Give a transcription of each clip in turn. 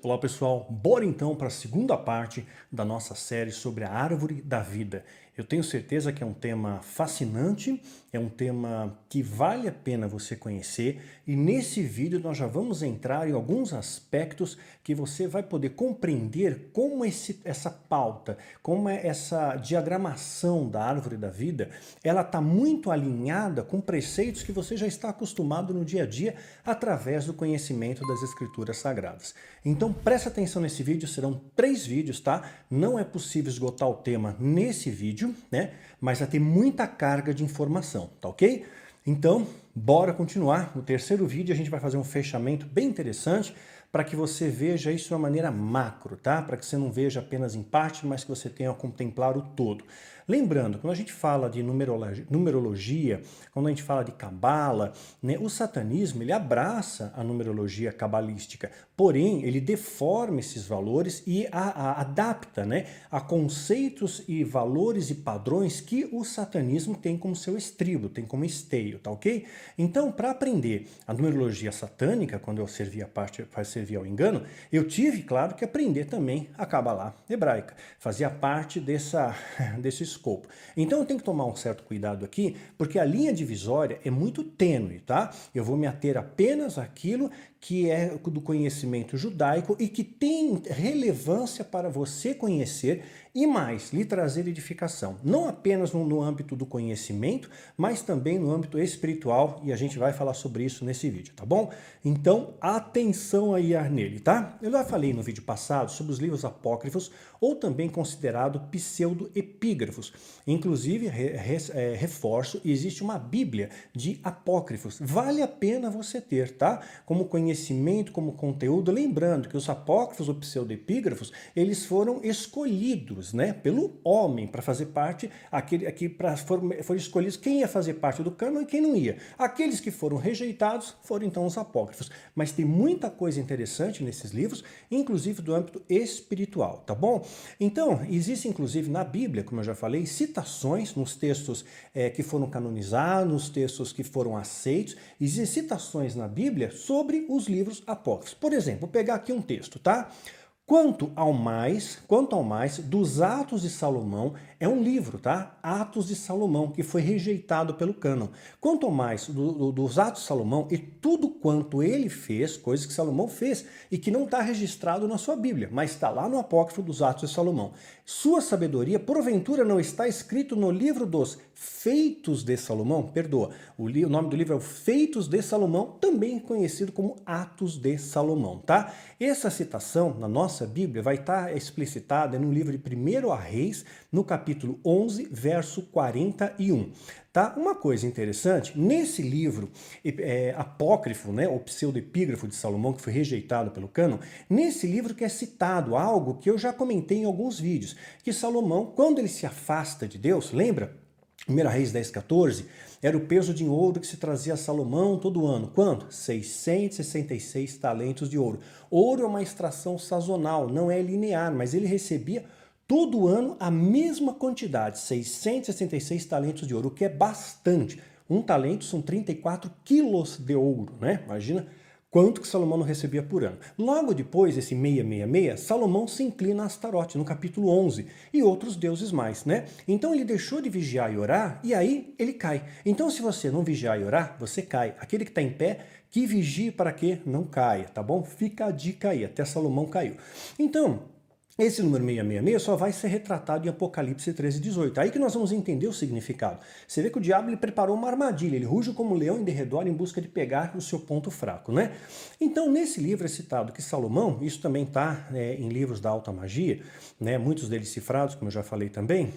Olá pessoal, bora então para a segunda parte da nossa série sobre a árvore da vida. Eu tenho certeza que é um tema fascinante, é um tema que vale a pena você conhecer e nesse vídeo nós já vamos entrar em alguns aspectos que você vai poder compreender como essa pauta, como essa diagramação da árvore da vida, ela está muito alinhada com preceitos que você já está acostumado no dia a dia através do conhecimento das escrituras sagradas. Então presta atenção nesse vídeo, serão 3 vídeos, tá? Não é possível esgotar o tema nesse vídeo, né? Mas vai ter muita carga de informação, tá ok? Então, bora continuar. No terceiro vídeo a gente vai fazer um fechamento bem interessante para que você veja isso de uma maneira macro, tá? Para que você não veja apenas em parte, mas que você tenha a contemplar o todo. Lembrando, quando a gente fala de numerologia, quando a gente fala de cabala, né, o satanismo ele abraça a numerologia cabalística, porém ele deforma esses valores e adapta, né, a conceitos e valores e padrões que o satanismo tem como seu estribo, tem como esteio, tá ok? Então, para aprender a numerologia satânica, quando eu servia ao engano, eu tive, claro, que aprender também a cabalá hebraica, fazia parte desse escopo. Então eu tenho que tomar um certo cuidado aqui, porque a linha divisória é muito tênue, tá? Eu vou me ater apenas àquilo que é do conhecimento judaico e que tem relevância para você conhecer e mais, lhe trazer edificação. Não apenas no âmbito do conhecimento, mas também no âmbito espiritual e a gente vai falar sobre isso nesse vídeo, tá bom? Então, atenção aí nele, tá? Eu já falei no vídeo passado sobre os livros apócrifos ou também considerado pseudo-epígrafos. Inclusive, reforço, existe uma bíblia de apócrifos. Vale a pena você ter, tá? Como conhecimento, como conteúdo. Lembrando que os apócrifos ou pseudo-epígrafos, eles foram escolhidos, né, pelo homem para fazer parte, foram escolhidos quem ia fazer parte do cânon e quem não ia. Aqueles que foram rejeitados foram então os apócrifos. Mas tem muita coisa interessante nesses livros, inclusive do âmbito espiritual, tá bom? Então, existe inclusive na Bíblia, como eu já falei, citações nos textos que foram canonizados, nos textos que foram aceitos, existem citações na Bíblia sobre os livros apócrifos. Por exemplo, vou pegar aqui um texto, tá? Quanto ao mais, dos Atos de Salomão, é um livro, tá? Atos de Salomão, que foi rejeitado pelo cânon. Quanto ao mais dos Atos de Salomão e tudo quanto ele fez, coisas que Salomão fez e que não está registrado na sua Bíblia, mas está lá no apócrifo dos Atos de Salomão. Sua sabedoria, porventura, não está escrito no livro dos Feitos de Salomão? Perdoa, o nome do livro é o Feitos de Salomão, também conhecido como Atos de Salomão, tá? Essa citação na nossa Bíblia vai estar explicitada no livro de 1 Reis, no capítulo 11, verso 41. Tá? Uma coisa interessante, nesse livro apócrifo, né, o pseudo-epígrafo de Salomão, que foi rejeitado pelo cânon, nesse livro que é citado algo que eu já comentei em alguns vídeos, que Salomão, quando ele se afasta de Deus, lembra? 1 Reis 10, 14, era o peso de ouro que se trazia a Salomão todo ano. Quanto? 666 talentos de ouro. Ouro é uma extração sazonal, não é linear, mas ele recebia todo ano a mesma quantidade, 666 talentos de ouro, o que é bastante. Um talento são 34 quilos de ouro, né? Imagina quanto que Salomão não recebia por ano. Logo depois, esse 666, Salomão se inclina a Astarote, no capítulo 11, e outros deuses mais, né? Então ele deixou de vigiar e orar, e aí ele cai. Então se você não vigiar e orar, você cai. Aquele que está em pé, que vigie para que não caia, tá bom? Fica a dica aí, até Salomão caiu. Então, esse número 666 só vai ser retratado em Apocalipse 13, 18. Aí que nós vamos entender o significado. Você vê que o diabo ele preparou uma armadilha, ele ruge como um leão em derredor em busca de pegar o seu ponto fraco, né? Então, nesse livro é citado que Salomão, isso também está em livros da alta magia, né? Muitos deles cifrados, como eu já falei também,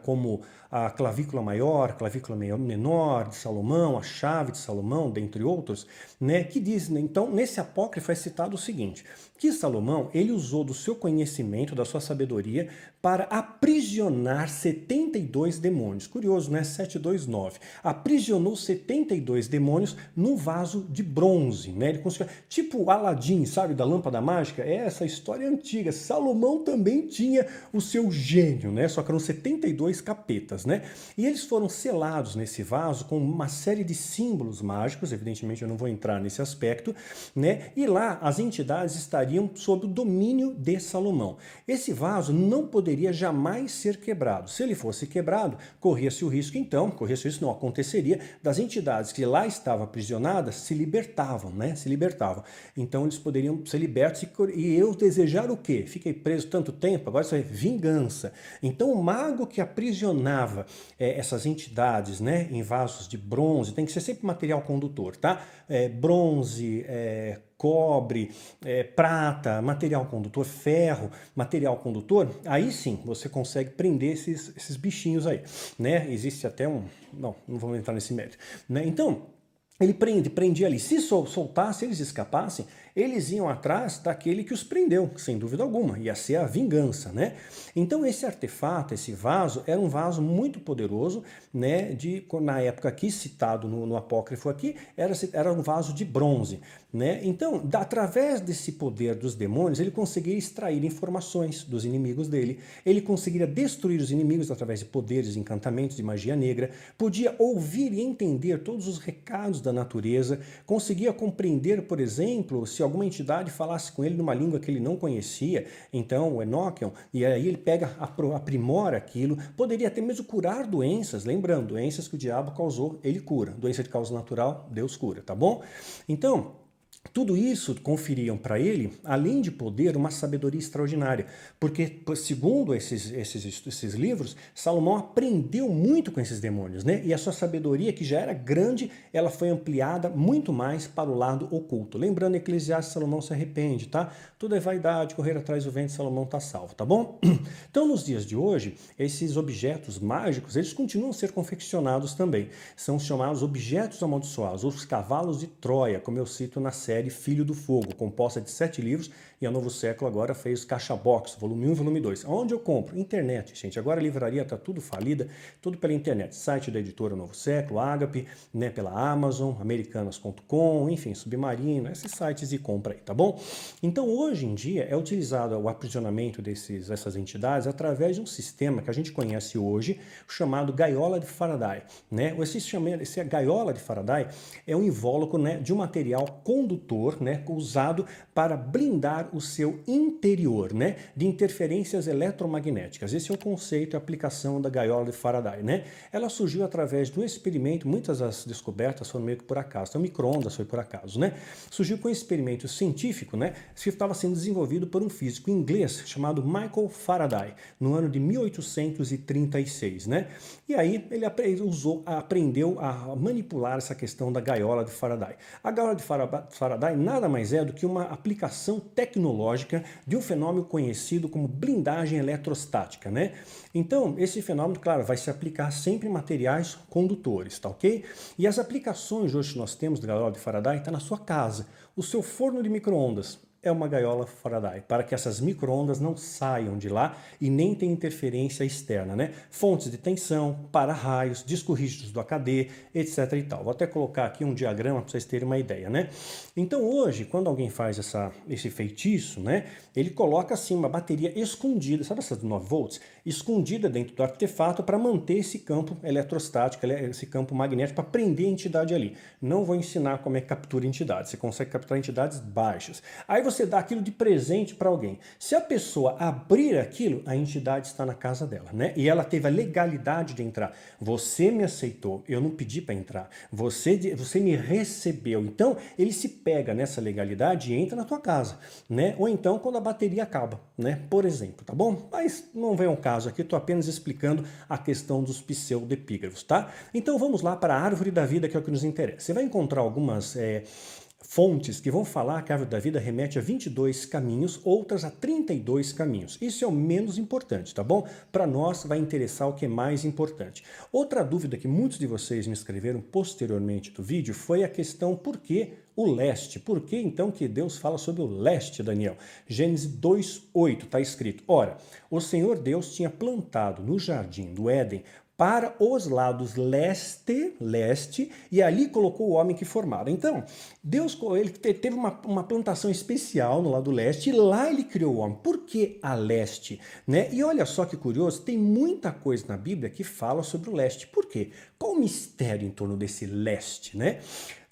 como a clavícula maior, clavícula menor de Salomão, a chave de Salomão, dentre outros, né? Que diz, então, nesse apócrifo é citado o seguinte, que Salomão, ele usou do seu conhecimento conhecimento, da sua sabedoria, para aprisionar 72 demônios. Curioso, né? 729. Aprisionou 72 demônios num vaso de bronze, né? Ele conseguiu, tipo Aladim, sabe, da lâmpada mágica? É essa história antiga. Salomão também tinha o seu gênio, né? Só que eram 72 capetas, né? E eles foram selados nesse vaso com uma série de símbolos mágicos, evidentemente eu não vou entrar nesse aspecto, né? E lá as entidades estariam sob o domínio de Salomão. Esse vaso não poderia jamais ser quebrado. Se ele fosse quebrado, corria-se o risco, então, isso não aconteceria, das entidades que lá estavam aprisionadas se libertavam, né? Se libertavam. Então eles poderiam ser libertos e eu desejar o quê? Fiquei preso tanto tempo, agora isso é vingança. Então o mago que aprisionava essas entidades, né, em vasos de bronze, tem que ser sempre material condutor, tá? Bronze, cobre, prata, material condutor, ferro, material condutor, aí sim você consegue prender esses bichinhos aí, né? Existe até um... não vamos entrar nesse mérito, né? Então, ele prendia ali. Se soltasse, eles escapassem, eles iam atrás daquele que os prendeu, sem dúvida alguma. Ia ser a vingança, né? Então esse artefato, esse vaso, era um vaso muito poderoso, né? Na época aqui, citado no apócrifo aqui, era um vaso de bronze, né? Então, através desse poder dos demônios, ele conseguiria extrair informações dos inimigos dele, ele conseguiria destruir os inimigos através de poderes, encantamentos, de magia negra, podia ouvir e entender todos os recados da natureza, conseguia compreender, por exemplo, se alguma entidade falasse com ele numa língua que ele não conhecia, então o Enochion, e aí ele aprimora aquilo, poderia até mesmo curar doenças, lembrando, doenças que o diabo causou, ele cura, doença de causa natural, Deus cura, tá bom? Então, tudo isso conferiam para ele, além de poder, uma sabedoria extraordinária, porque, segundo esses livros, Salomão aprendeu muito com esses demônios, né? E a sua sabedoria, que já era grande, ela foi ampliada muito mais para o lado oculto. Lembrando, Eclesiastes, Salomão se arrepende, tá? Tudo é vaidade, correr atrás do vento, Salomão está salvo, tá bom? Então, nos dias de hoje, esses objetos mágicos, eles continuam a ser confeccionados também. São chamados objetos amaldiçoados, os cavalos de Troia, como eu cito na série Filho do Fogo, composta de 7 livros, e a Novo Século agora fez Caixa Box, volume 1 e volume 2. Onde eu compro? Internet, gente. Agora a livraria está tudo falida, tudo pela internet. Site da editora Novo Século, Ágape, né, pela Amazon, americanas.com, enfim, Submarino, esses sites de compra aí, tá bom? Então, hoje em dia, é utilizado o aprisionamento dessas entidades através de um sistema que a gente conhece hoje, chamado gaiola de Faraday, né? Esse gaiola de Faraday é um invólucro, né, de um material condutor, né, usado para blindar o seu interior, né, de interferências eletromagnéticas. Esse é o conceito e aplicação da gaiola de Faraday, né? Ela surgiu através do experimento, muitas das descobertas foram meio que por acaso, então micro-ondas foi por acaso, né? Surgiu com um experimento científico, né, que estava sendo desenvolvido por um físico inglês chamado Michael Faraday, no ano de 1836, né? E aí ele aprendeu a manipular essa questão da gaiola de Faraday. A gaiola de Faraday nada mais é do que uma aplicação tecnológica de um fenômeno conhecido como blindagem eletrostática, né? Então, esse fenômeno, claro, vai se aplicar sempre em materiais condutores, tá ok? E as aplicações hoje que nós temos da gaiola de Faraday está na sua casa. O seu forno de micro-ondas é uma gaiola Faraday, para que essas micro-ondas não saiam de lá e nem tenham interferência externa, né? Fontes de tensão, para-raios, discos rígidos do AKD, etc e tal. Vou até colocar aqui um diagrama para vocês terem uma ideia, né? Então hoje, quando alguém faz esse feitiço, né? Ele coloca assim uma bateria escondida, sabe essas de 9 volts? Escondida dentro do artefato para manter esse campo eletrostático, esse campo magnético, para prender a entidade ali. Não vou ensinar como é que captura entidades, você consegue capturar entidades baixas. Aí você dá aquilo de presente para alguém. Se a pessoa abrir aquilo, a entidade está na casa dela, né? E ela teve a legalidade de entrar. Você me aceitou, eu não pedi para entrar. Você me recebeu. Então, ele se pega nessa legalidade e entra na tua casa, né? Ou então, quando a bateria acaba, né? Por exemplo, tá bom? Mas não vem ao caso aqui, estou apenas explicando a questão dos pseudepígrafos, tá? Então, vamos lá para a árvore da vida, que é o que nos interessa. Você vai encontrar algumas fontes que vão falar que a árvore da vida remete a 22 caminhos, outras a 32 caminhos. Isso é o menos importante, tá bom? Para nós vai interessar o que é mais importante. Outra dúvida que muitos de vocês me escreveram posteriormente do vídeo foi a questão por que o leste? Por que então que Deus fala sobre o leste, Daniel? Gênesis 2:8 está escrito: ora, o Senhor Deus tinha plantado no jardim do Éden para os lados leste, e ali colocou o homem que formara. Então, Deus ele teve uma plantação especial no lado leste, e lá ele criou o homem. Por que a leste? Né? E olha só que curioso, tem muita coisa na Bíblia que fala sobre o leste. Por quê? Qual o mistério em torno desse leste, né?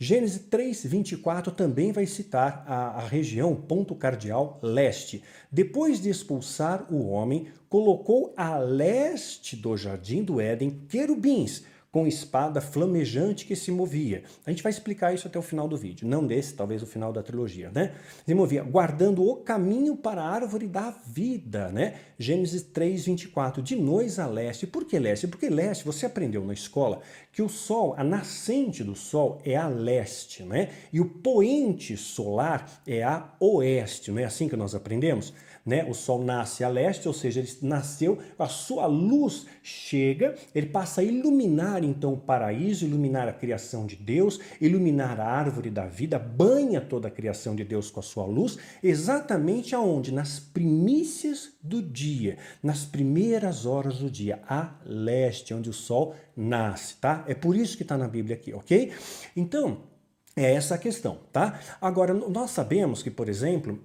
Gênesis 3:24 também vai citar a região, ponto cardeal, leste. Depois de expulsar o homem, colocou a leste do jardim do Éden querubins, com espada flamejante que se movia. A gente vai explicar isso até o final do vídeo, não desse, talvez o final da trilogia, né? Se movia, guardando o caminho para a árvore da vida, né? Gênesis 3:24, de noite a leste. Por que leste? Porque leste, você aprendeu na escola que o sol, a nascente do sol é a leste, né? E o poente solar é a oeste, não é assim que nós aprendemos? Né? O sol nasce a leste, ou seja, ele nasceu, a sua luz chega, ele passa a iluminar então o paraíso, iluminar a criação de Deus, iluminar a árvore da vida, banha toda a criação de Deus com a sua luz, exatamente aonde? Nas primícias do dia, nas primeiras horas do dia, a leste, onde o sol nasce, tá? É por isso que está na Bíblia aqui, ok? Então, é essa a questão, tá? Agora, nós sabemos que, por exemplo,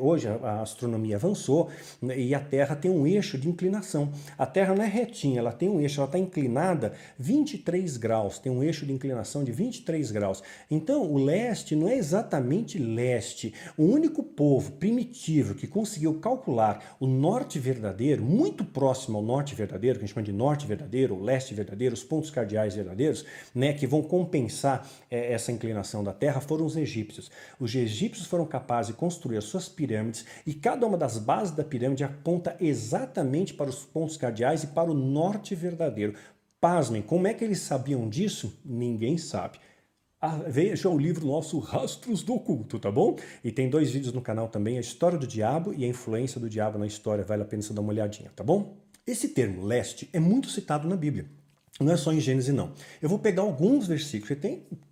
hoje a astronomia avançou, né, e a Terra tem um eixo de inclinação. A Terra não é retinha, ela tem um eixo, ela está inclinada 23 graus, tem um eixo de inclinação de 23 graus. Então, o leste não é exatamente leste. O único povo primitivo que conseguiu calcular o norte verdadeiro, muito próximo ao norte verdadeiro, que a gente chama de norte verdadeiro, ou leste verdadeiro, os pontos cardeais verdadeiros, né, que vão compensar essa inclinação da Terra, foram os egípcios. Os egípcios foram capazes de construir as suas pirâmides, e cada uma das bases da pirâmide aponta exatamente para os pontos cardeais e para o norte verdadeiro. Pasmem, como é que eles sabiam disso? Ninguém sabe. Veja o livro nosso Rastros do Oculto, tá bom? E tem 2 vídeos no canal também, a história do diabo e a influência do diabo na história, vale a pena você dar uma olhadinha, tá bom? Esse termo leste é muito citado na Bíblia. Não é só em Gênesis, não. Eu vou pegar alguns versículos,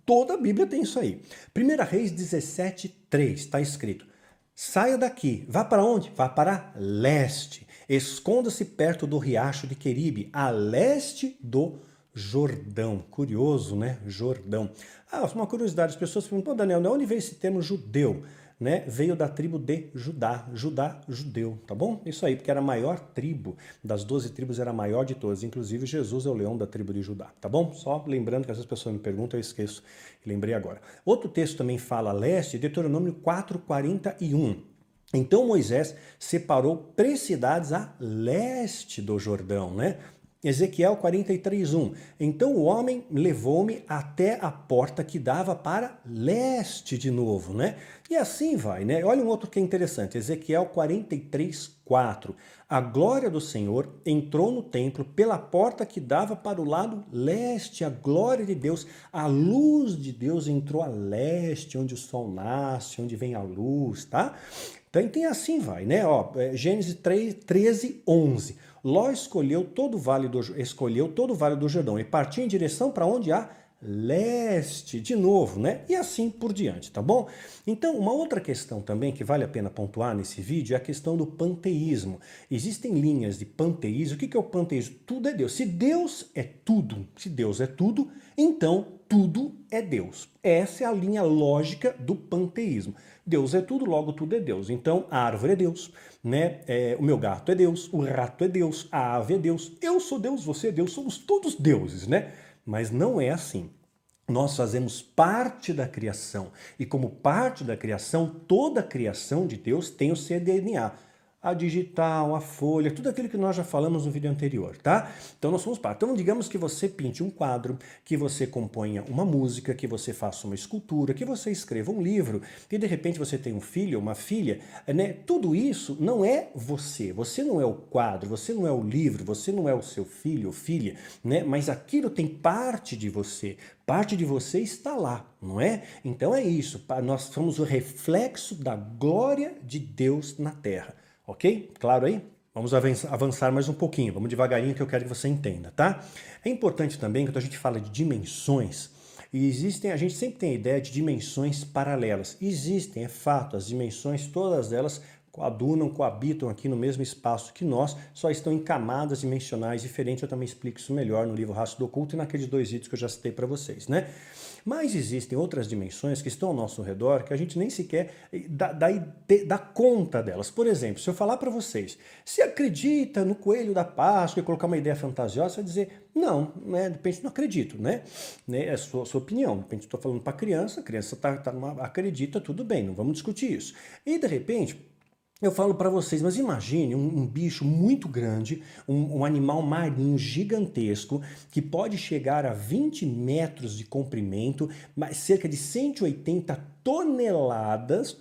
toda a Bíblia tem isso aí. 1 Reis 17:3, está escrito: saia daqui, vá para onde? Vá para leste, esconda-se perto do riacho de Queribe, a leste do Jordão. Curioso, né? Jordão. Uma curiosidade, as pessoas perguntam: pô, Daniel, de onde veio esse termo judeu? Né, veio da tribo de Judá, judeu, tá bom? Isso aí, porque era a maior tribo, das 12 tribos era a maior de todas, inclusive Jesus é o leão da tribo de Judá, tá bom? Só lembrando que às vezes as pessoas me perguntam, eu esqueço, lembrei agora. Outro texto também fala leste, Deuteronômio 4:41. Então Moisés separou 3 cidades a leste do Jordão, né? Ezequiel 43:1. Então o homem levou-me até a porta que dava para leste de novo, né? E assim vai, né? Olha um outro que é interessante, Ezequiel 43:4. A glória do Senhor entrou no templo pela porta que dava para o lado leste. A glória de Deus, a luz de Deus entrou a leste, onde o sol nasce, onde vem a luz, tá? Então tem assim vai, né? Ó, Gênesis 13:11. Ló escolheu todo o vale do Jordão e partiu em direção para onde há leste, de novo, né? E assim por diante, tá bom? Então, uma outra questão também que vale a pena pontuar nesse vídeo é a questão do panteísmo. Existem linhas de panteísmo. O que é o panteísmo? Tudo é Deus. Se Deus é tudo, então tudo é Deus. Essa é a linha lógica do panteísmo. Deus é tudo, logo tudo é Deus. Então, a árvore é Deus, né? O meu gato é Deus, o rato é Deus, a ave é Deus, eu sou Deus, você é Deus, somos todos deuses, né? Mas não é assim. Nós fazemos parte da criação, e como parte da criação, toda a criação de Deus tem o seu DNA. a digital, a folha, tudo aquilo que nós já falamos no vídeo anterior, tá? Então nós somos parte. Então digamos que você pinte um quadro, que você componha uma música, que você faça uma escultura, que você escreva um livro, que de repente você tem um filho, uma filha, né? Tudo isso não é você. Você não é o quadro, você não é o livro, você não é o seu filho ou filha, né? Mas aquilo tem parte de você. Parte de você está lá, não é? Então é isso, nós somos o reflexo da glória de Deus na Terra, ok? Claro aí? Vamos avançar mais um pouquinho, vamos devagarinho que eu quero que você entenda, tá? É importante também, quando a gente fala de dimensões, a gente sempre tem a ideia de dimensões paralelas. Existem, é fato, as dimensões, todas elas coabitam aqui no mesmo espaço que nós, só estão em camadas dimensionais diferentes. Eu também explico isso melhor no livro Rastro do Oculto e naqueles 2 vídeos que eu já citei para vocês, né? Mas existem outras dimensões que estão ao nosso redor que a gente nem sequer dá conta delas. Por exemplo, se eu falar para vocês, se acredita no coelho da Páscoa e colocar uma ideia fantasiosa, você vai dizer, não, né? De repente não acredito, né? É a sua opinião. De repente estou falando para a criança acredita, tudo bem, não vamos discutir isso. E de repente eu falo para vocês, mas imagine um bicho muito grande, um animal marinho gigantesco, que pode chegar a 20 metros de comprimento, cerca de 180 toneladas,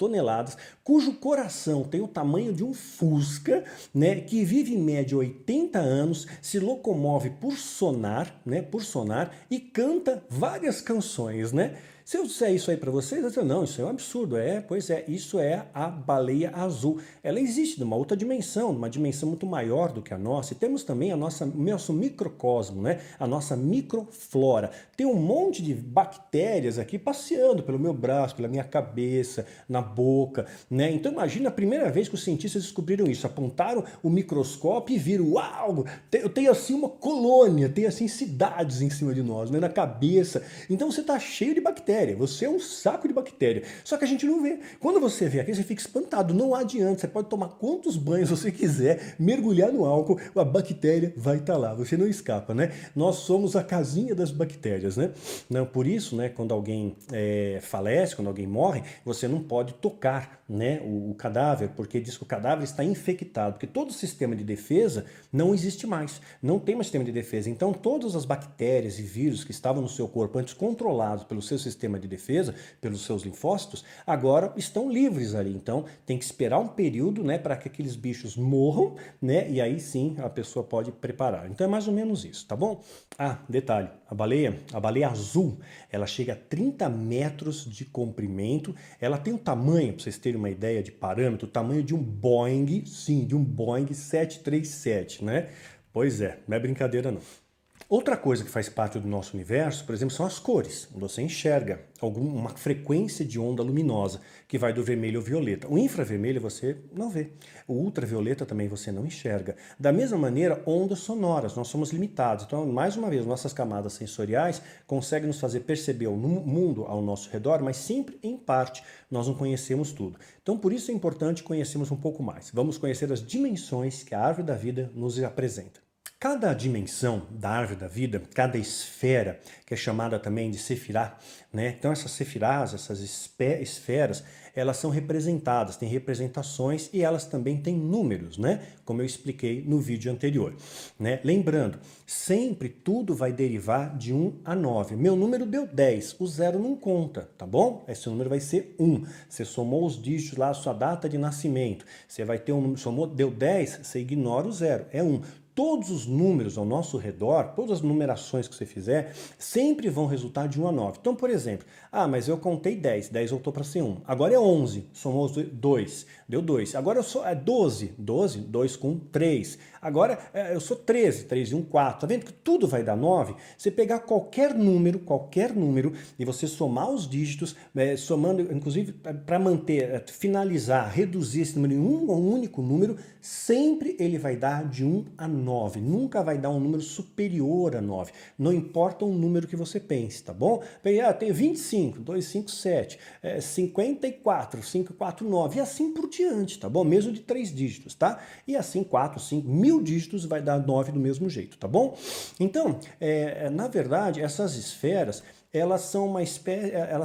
cujo coração tem o tamanho de um Fusca, né, que vive em média 80 anos, se locomove por sonar, né, e canta várias canções, né? Se eu disser isso aí para vocês, eu dizer, não, isso é um absurdo. Pois é, isso é a baleia azul. Ela existe numa outra dimensão, numa dimensão muito maior do que a nossa. E temos também o nosso microcosmo, né? A nossa microflora. Tem um monte de bactérias aqui passeando pelo meu braço, pela minha cabeça, na boca, né? Então imagina a primeira vez que os cientistas descobriram isso, apontaram o microscópio e viram, uau, eu tenho assim uma colônia, tem assim cidades em cima de nós, né? Na cabeça. Então você está cheio de bactérias. Você é um saco de bactéria. Só que a gente não vê. Quando você vê aqui, você fica espantado. Não adianta. Você pode tomar quantos banhos você quiser, mergulhar no álcool, a bactéria vai estar lá. Você não escapa, né? Nós somos a casinha das bactérias, né? Não, por isso, né, quando alguém falece, quando alguém morre, você não pode tocar, né, o cadáver, porque diz que o cadáver está infectado, porque todo o sistema de defesa não existe mais. Não tem mais sistema de defesa. Então, todas as bactérias e vírus que estavam no seu corpo antes controlados pelo seu sistema de defesa, pelos seus linfócitos, agora estão livres ali. Então, tem que esperar um período, né, para que aqueles bichos morram, né, e aí sim a pessoa pode preparar. Então, é mais ou menos isso, tá bom? Ah, detalhe, a baleia azul, ela chega a 30 metros de comprimento, ela tem um tamanho, para vocês terem uma ideia de parâmetro, o tamanho de um Boeing, sim, de um Boeing 737, né? Pois é, não é brincadeira não. Outra coisa que faz parte do nosso universo, por exemplo, são as cores. Você enxerga uma frequência de onda luminosa, que vai do vermelho ao violeta. O infravermelho você não vê. O ultravioleta também você não enxerga. Da mesma maneira, ondas sonoras. Nós somos limitados. Então, mais uma vez, nossas camadas sensoriais conseguem nos fazer perceber o mundo ao nosso redor, mas sempre em parte. Nós não conhecemos tudo. Então, por isso é importante conhecermos um pouco mais. Vamos conhecer as dimensões que a árvore da vida nos apresenta. Cada dimensão da árvore da vida, cada esfera, que é chamada também de sefirá, né? Então essas sefirás, essas esferas, elas são representadas, têm representações e elas também têm números, né? Como eu expliquei no vídeo anterior, né? Lembrando, sempre tudo vai derivar de 1 a 9. Meu número deu 10, o 0 não conta, tá bom? Esse número vai ser 1. Você somou os dígitos lá, a sua data de nascimento, você vai ter um número, somou, deu 10, você ignora o 0, é 1. Todos os números ao nosso redor, todas as numerações que você fizer, sempre vão resultar de 1 a 9. Então, por exemplo, mas eu contei 10, 10 voltou para ser 1. Agora é 11, somou os 2, deu 2. Agora eu sou 12, 2 com 3. Agora eu sou 13, 3 e 1, 4. Tá vendo que tudo vai dar 9? Você pegar qualquer número, e você somar os dígitos, somando, inclusive, para manter, finalizar, reduzir esse número em um único número, sempre ele vai dar de 1 a 9. Nunca vai dar um número superior a 9. Não importa o número que você pense, tá bom? Tem 25, 2, 5, 7, 54, 5, 4, 9, e assim por diante, tá bom? Mesmo de 3 dígitos, tá? E assim 4, 5, 1000 dígitos vai dar 9 do mesmo jeito, tá bom? Então, na verdade, essas esferas, elas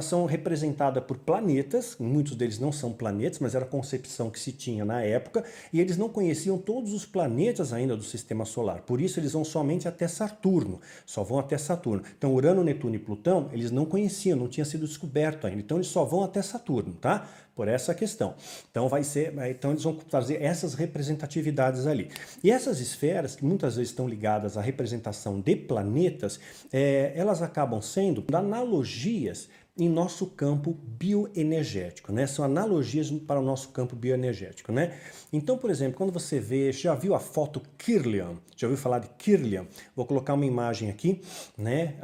são representadas por planetas, muitos deles não são planetas, mas era a concepção que se tinha na época, e eles não conheciam todos os planetas ainda do sistema solar, por isso eles vão somente até Saturno, só vão até Saturno. Então Urano, Netuno e Plutão, eles não conheciam, não tinha sido descoberto ainda, então eles só vão até Saturno, tá? Por essa questão. Então eles vão trazer essas representatividades ali. E essas esferas, que muitas vezes estão ligadas à representação de planetas, elas acabam sendo analogias em nosso campo bioenergético, né? São analogias para o nosso campo bioenergético, né? Então, por exemplo, quando você vê, já viu a foto Kirlian? Já ouviu falar de Kirlian? Vou colocar uma imagem aqui, né?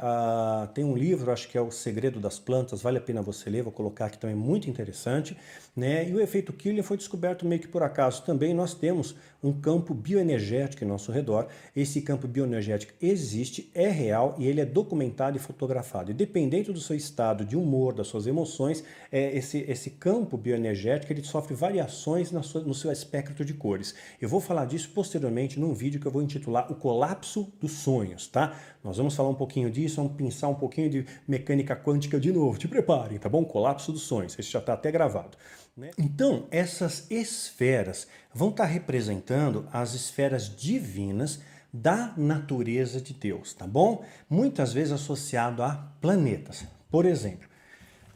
Tem um livro, acho que é O Segredo das Plantas, vale a pena você ler, vou colocar aqui também, muito interessante, né? E o efeito Kirlian foi descoberto meio que por acaso também. Nós temos um campo bioenergético em nosso redor. Esse campo bioenergético existe, é real e ele é documentado e fotografado. E dependendo do seu estado de humor, das suas emoções, esse campo bioenergético ele sofre variações no seu espectro de cores. Eu vou falar disso posteriormente num vídeo que eu vou intitular O Colapso dos Sonhos, tá? Nós vamos falar um pouquinho disso, vamos pensar um pouquinho de mecânica quântica de novo. Te preparem, tá bom? Colapso dos Sonhos, esse já está até gravado. Então, essas esferas vão estar representando as esferas divinas da natureza de Deus, tá bom? Muitas vezes associado a planetas. Por exemplo,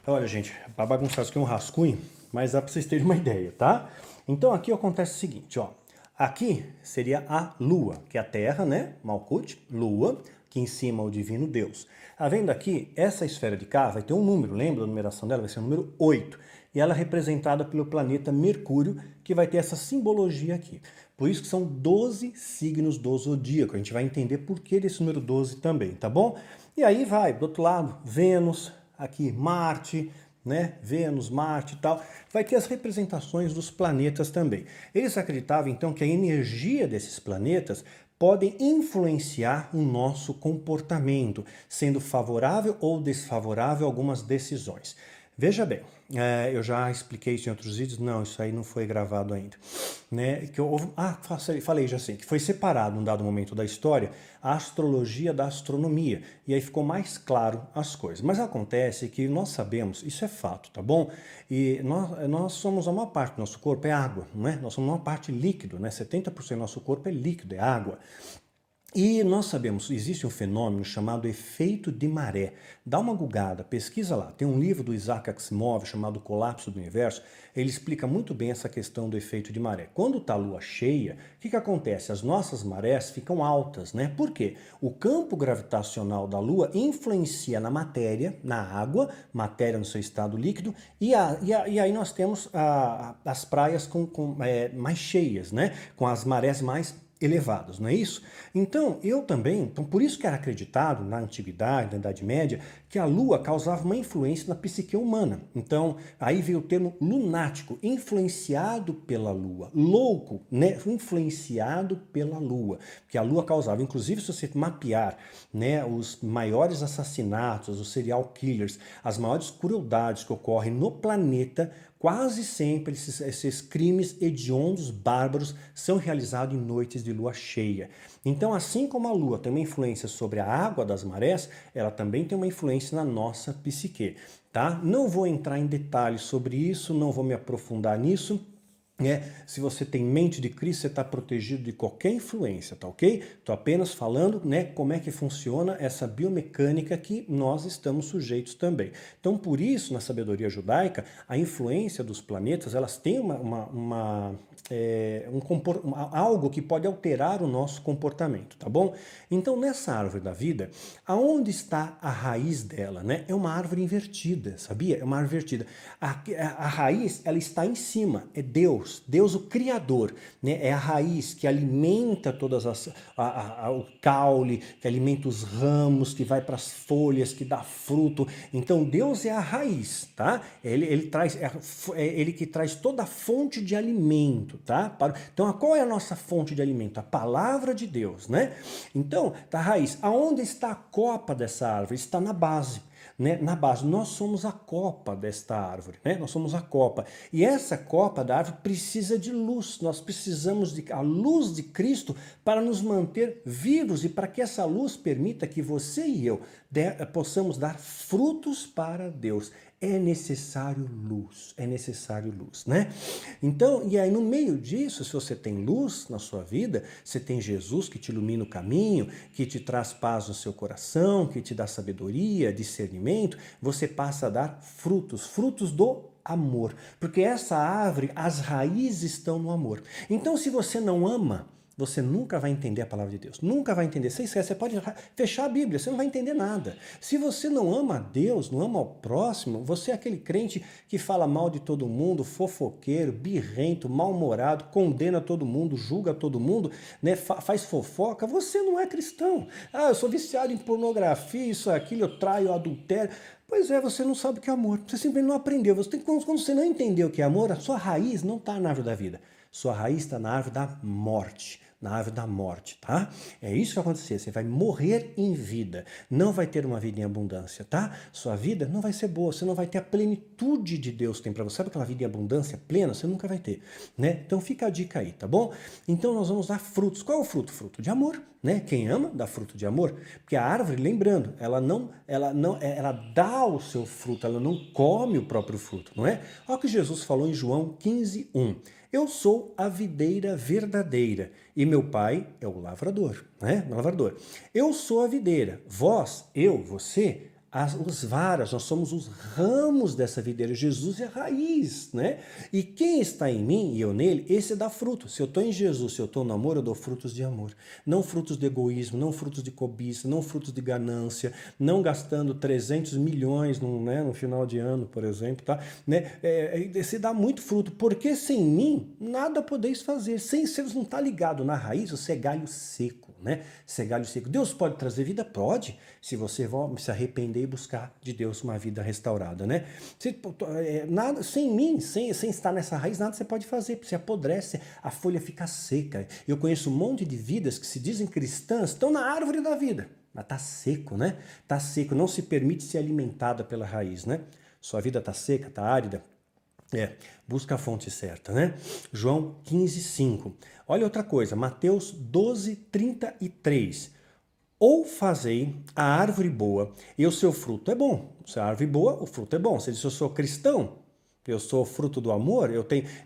olha gente, para bagunçar isso aqui é um rascunho, mas dá para vocês terem uma ideia, tá? Então aqui acontece o seguinte, ó. Aqui seria a Lua, que é a Terra, né? Malkuth, Lua, aqui em cima o divino Deus. Tá vendo aqui? Essa esfera de cá vai ter um número, lembra da numeração dela? Vai ser o número 8. E ela é representada pelo planeta Mercúrio, que vai ter essa simbologia aqui. Por isso que são 12 signos do zodíaco. A gente vai entender por que desse número 12 também, tá bom? E aí vai, do outro lado, Vênus, aqui Marte, né? Vênus, Marte e tal. Vai ter as representações dos planetas também. Eles acreditavam, então, que a energia desses planetas podem influenciar o nosso comportamento, sendo favorável ou desfavorável a algumas decisões. Veja bem, eu já expliquei isso em outros vídeos, não, isso aí não foi gravado ainda. Né? Falei já sei, que foi separado num dado momento da história a astrologia da astronomia, e aí ficou mais claro as coisas. Mas acontece que nós sabemos, isso é fato, tá bom? E nós somos, a maior parte do nosso corpo é água, não é? Nós somos uma parte líquido, né? 70% do nosso corpo é líquido, é água. E nós sabemos, existe um fenômeno chamado efeito de maré. Dá uma googada, pesquisa lá. Tem um livro do Isaac Asimov chamado Colapso do Universo. Ele explica muito bem essa questão do efeito de maré. Quando está a lua cheia, o que acontece? As nossas marés ficam altas, né? Por quê? O campo gravitacional da lua influencia na matéria, na água, matéria no seu estado líquido, e aí nós temos as praias mais cheias, né? Com as marés mais elevados, não é isso? Então, por isso que era acreditado na antiguidade, na Idade Média, que a Lua causava uma influência na psique humana. Então, aí veio o termo lunático, influenciado pela Lua. Louco, né? Influenciado pela Lua. Que a Lua causava, inclusive se você mapear, né, os maiores assassinatos, os serial killers, as maiores crueldades que ocorrem no planeta, quase sempre esses crimes hediondos, bárbaros, são realizados em noites de lua cheia. Então, assim como a lua tem uma influência sobre a água das marés, ela também tem uma influência na nossa psique, tá? Não vou entrar em detalhes sobre isso, não vou me aprofundar nisso. Se você tem mente de Cristo, você está protegido de qualquer influência, tá ok? Estou apenas falando, né, como é que funciona essa biomecânica que nós estamos sujeitos também. Então, por isso, na sabedoria judaica, a influência dos planetas, elas têm algo que pode alterar o nosso comportamento, tá bom? Então, nessa árvore da vida, aonde está a raiz dela, né? É uma árvore invertida, sabia? É uma árvore invertida. A raiz, ela está em cima, é Deus o Criador, né? É a raiz que alimenta o caule, que alimenta os ramos, que vai para as folhas, que dá fruto. Então Deus é a raiz, tá? Ele que traz toda a fonte de alimento, tá? Então qual é a nossa fonte de alimento? A palavra de Deus, né? Então, a raiz, aonde está a copa dessa árvore? Está na base. né, na base. Nós somos a copa desta árvore, né? Nós somos a copa. E essa copa da árvore precisa de luz. Nós precisamos de a luz de Cristo para nos manter vivos e para que essa luz permita que você e eu possamos dar frutos para Deus. É necessário luz, né? Então, e aí no meio disso, se você tem luz na sua vida, você tem Jesus que te ilumina o caminho, que te traz paz no seu coração, que te dá sabedoria, discernimento, você passa a dar frutos, frutos do amor, porque essa árvore, as raízes estão no amor. Então, se você não ama, você nunca vai entender a palavra de Deus. Nunca vai entender. Você esquece, você pode fechar a Bíblia, você não vai entender nada. Se você não ama a Deus, não ama o próximo, você é aquele crente que fala mal de todo mundo, fofoqueiro, birrento, mal-humorado, condena todo mundo, julga todo mundo, né, faz fofoca, você não é cristão. Ah, eu sou viciado em pornografia, isso, aquilo, eu traio, eu adultério. Pois é, você não sabe o que é amor. Você simplesmente não aprendeu. Quando você não entendeu o que é amor, a sua raiz não está na árvore da vida. Sua raiz está na árvore da morte. Na árvore da morte, tá? É isso que vai acontecer. Você vai morrer em vida. Não vai ter uma vida em abundância, tá? Sua vida não vai ser boa. Você não vai ter a plenitude de Deus que tem para você. Sabe aquela vida em abundância plena? Você nunca vai ter, né? Então fica a dica aí, tá bom? Então nós vamos dar frutos. Qual é o fruto? Fruto de amor, né? Quem ama dá fruto de amor. Porque a árvore, lembrando, ela dá o seu fruto. Ela não come o próprio fruto, não é? Olha o que Jesus falou em João 15:1. Eu sou a videira verdadeira e meu pai é o lavrador, né? O lavrador. Eu sou a videira, vós, eu, você, os varas, nós somos os ramos dessa videira. Jesus é a raiz, né? E quem está em mim e eu nele, esse dá fruto. Se eu estou em Jesus, se eu estou no amor, eu dou frutos de amor. Não frutos de egoísmo, não frutos de cobiça, não frutos de ganância, não gastando 300 milhões no final de ano, por exemplo, tá? Né? Você dá muito fruto, porque sem mim, nada podeis fazer. Sem você não está ligado na raiz, você é galho seco, né? Você é galho seco. Deus pode trazer vida? Pode, se você se arrepender e buscar de Deus uma vida restaurada, né? Nada, sem mim, sem estar nessa raiz, nada você pode fazer, você apodrece, a folha fica seca. Eu conheço um monte de vidas que se dizem cristãs, estão na árvore da vida, mas tá seco, né? Tá seco, não se permite ser alimentada pela raiz, né? Sua vida tá seca, tá árida, busca a fonte certa, né? João 15:5. Olha outra coisa, Mateus 12:33. Ou fazei a árvore boa e o seu fruto é bom. Se a árvore boa, o fruto é bom. Você diz, eu sou cristão, eu sou fruto do amor,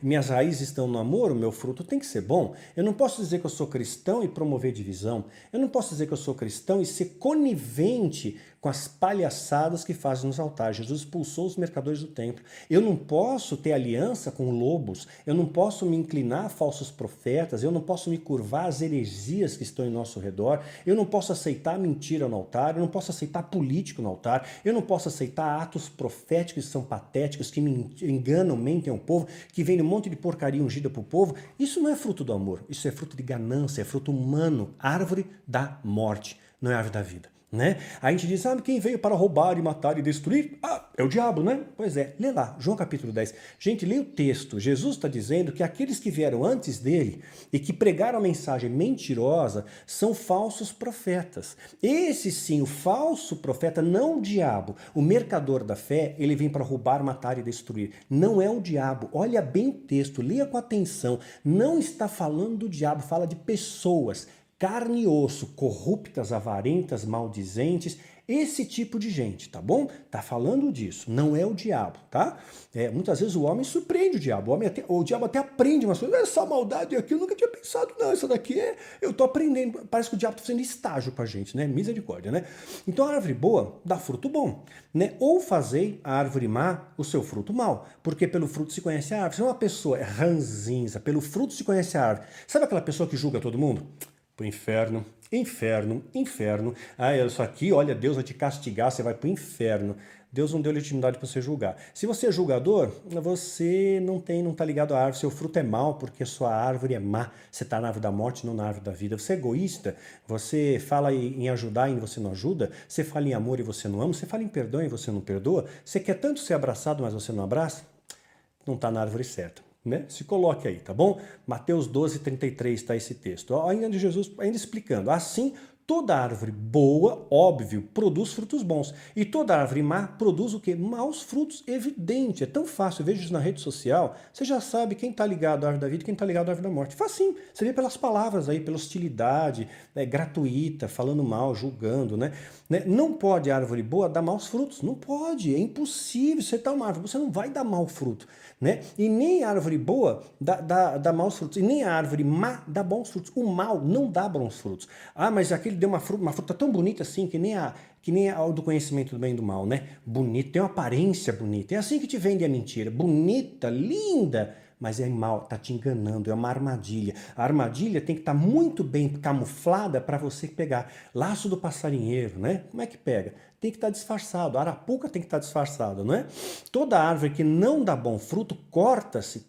minhas raízes estão no amor, o meu fruto tem que ser bom. Eu não posso dizer que eu sou cristão e promover divisão. Eu não posso dizer que eu sou cristão e ser conivente com as palhaçadas que fazem nos altares. Jesus expulsou os mercadores do templo. Eu não posso ter aliança com lobos, eu não posso me inclinar a falsos profetas, eu não posso me curvar às heresias que estão em nosso redor, eu não posso aceitar mentira no altar, eu não posso aceitar político no altar, eu não posso aceitar atos proféticos que são patéticos, que me enganam, mentem ao povo, que vem um monte de porcaria ungida para o povo. Isso não é fruto do amor, isso é fruto de ganância, é fruto humano, árvore da morte, não é árvore da vida. Né? A gente diz, sabe quem veio para roubar e matar e destruir? Ah, é o diabo, né? Pois é, lê lá, João capítulo 10. Gente, lê o texto. Jesus está dizendo que aqueles que vieram antes dele e que pregaram a mensagem mentirosa são falsos profetas. Esse sim, o falso profeta, não o diabo. O mercador da fé, ele vem para roubar, matar e destruir. Não é o diabo. Olha bem o texto, leia com atenção. Não está falando do diabo, fala de pessoas. Carne e osso, corruptas, avarentas, maldizentes, esse tipo de gente, tá bom? Tá falando disso, não é o diabo, tá? Muitas vezes o homem surpreende o diabo, o diabo até aprende umas coisas, essa maldade aqui eu nunca tinha pensado, não, isso daqui eu tô aprendendo, parece que o diabo tá fazendo estágio com a gente, né? Misericórdia, né? Então a árvore boa dá fruto bom, né? Ou fazei a árvore má o seu fruto mau, porque pelo fruto se conhece a árvore. Se uma pessoa é ranzinza, pelo fruto se conhece a árvore. Sabe aquela pessoa que julga todo mundo? Pro inferno, inferno, inferno. Ah, isso aqui, olha, Deus vai te castigar, você vai pro inferno. Deus não deu legitimidade para você julgar. Se você é julgador, você não tá ligado à árvore, seu fruto é mau porque sua árvore é má. Você está na árvore da morte, não na árvore da vida. Você é egoísta, você fala em ajudar e você não ajuda, você fala em amor e você não ama, você fala em perdão e você não perdoa, você quer tanto ser abraçado, mas você não abraça, não está na árvore certa. Né? Se coloque aí, tá bom? Mateus 12:33 está esse texto. Ainda de Jesus, ainda explicando. Assim, Toda árvore boa, óbvio, produz frutos bons. E toda árvore má produz o quê? Maus frutos, evidente. É tão fácil, eu vejo isso na rede social, você já sabe quem está ligado à árvore da vida e quem está ligado à árvore da morte. Facinho, você vê pelas palavras aí, pela hostilidade gratuita, falando mal, julgando, né? Não pode a árvore boa dar maus frutos, não pode, é impossível. Você está uma árvore, você não vai dar mau fruto, né? E nem a árvore boa dá maus frutos, e nem a árvore má dá bons frutos. O mal não dá bons frutos. Ah, mas aquele deu uma fruta tão bonita assim, que nem a do conhecimento do bem e do mal, né? Bonito, tem uma aparência bonita. É assim que te vende a mentira. Bonita, linda, mas é mal, tá te enganando, é uma armadilha. A armadilha tem que estar muito bem camuflada para você pegar. Laço do passarinheiro, né? Como é que pega? Tem que estar disfarçado, a arapuca tem que estar disfarçada, não é? Toda árvore que não dá bom fruto, corta-se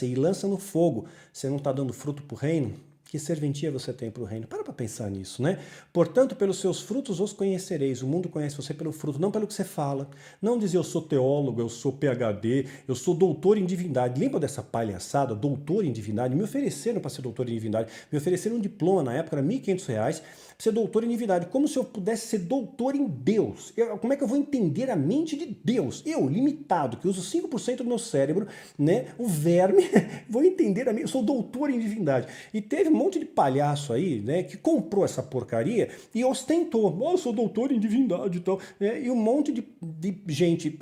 e lança no fogo. Você não está dando fruto para o reino? Que serventia você tem para o reino? Para pensar nisso, né? Portanto, pelos seus frutos os conhecereis. O mundo conhece você pelo fruto, não pelo que você fala. Não dizer eu sou teólogo, eu sou PhD, eu sou doutor em divindade. Lembra dessa palhaçada? Doutor em divindade? Me ofereceram para ser doutor em divindade. Me ofereceram um diploma na época, era R$ 1.500, para ser doutor em divindade. Como se eu pudesse ser doutor em Deus. Como é que eu vou entender a mente de Deus? Eu, limitado, que uso 5% do meu cérebro, né? O verme, vou entender a mente. Eu sou doutor em divindade. E teve um monte de palhaço aí, né, que comprou essa porcaria e ostentou. Oh, eu sou doutor em divindade e tal. E um monte de gente,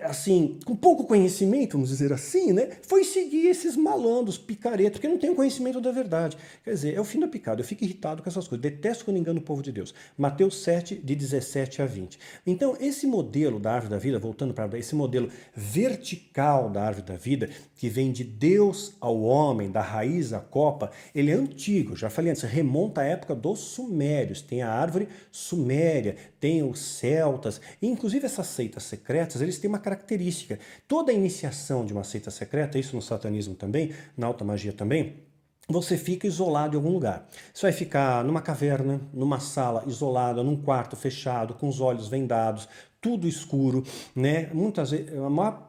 assim, com pouco conhecimento, vamos dizer assim, né, foi seguir esses malandros, picaretos, que não têm o conhecimento da verdade. Quer dizer, é o fim da picada. Eu fico irritado com essas coisas. Detesto quando engano o povo de Deus. Mateus 7, de 17 a 20. Então, esse modelo da árvore da vida, voltando para esse modelo vertical da árvore da vida, que vem de Deus ao homem, da raiz à copa, ele é antigo, já falei antes, remonta à época dos sumérios. Tem a árvore suméria, tem os celtas, e inclusive essas seitas secretas, eles têm uma característica. Toda a iniciação de uma seita secreta, isso no satanismo também, na alta magia também, você fica isolado em algum lugar. Você vai ficar numa caverna, numa sala isolada, num quarto fechado, com os olhos vendados, tudo escuro, né? Muitas vezes,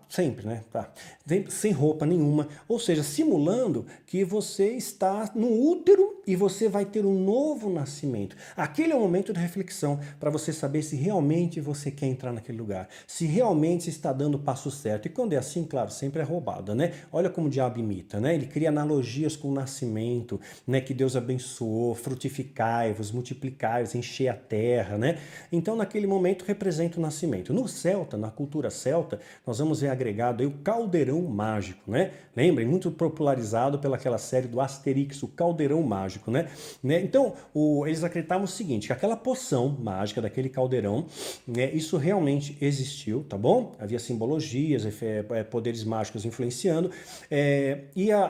sempre, né? Tá. Sem roupa nenhuma, ou seja, simulando que você está no útero e você vai ter um novo nascimento. Aquele é o momento de reflexão para você saber se realmente você quer entrar naquele lugar, se realmente você está dando o passo certo. E quando é assim, claro, sempre é roubada, né? Olha como o diabo imita, né? Ele cria analogias com o nascimento, né? Que Deus abençoou, frutificai-vos, multiplicai-vos, encher a terra, né? Então, naquele momento representa o nascimento. No celta, na cultura celta, nós vamos ver agregado aí o caldeirão mágico, né? Lembrem, muito popularizado pelaquela série do Asterix, o caldeirão mágico, né? Então, eles acreditavam o seguinte, que aquela poção mágica daquele caldeirão, né, isso realmente existiu, tá bom? Havia simbologias, poderes mágicos influenciando,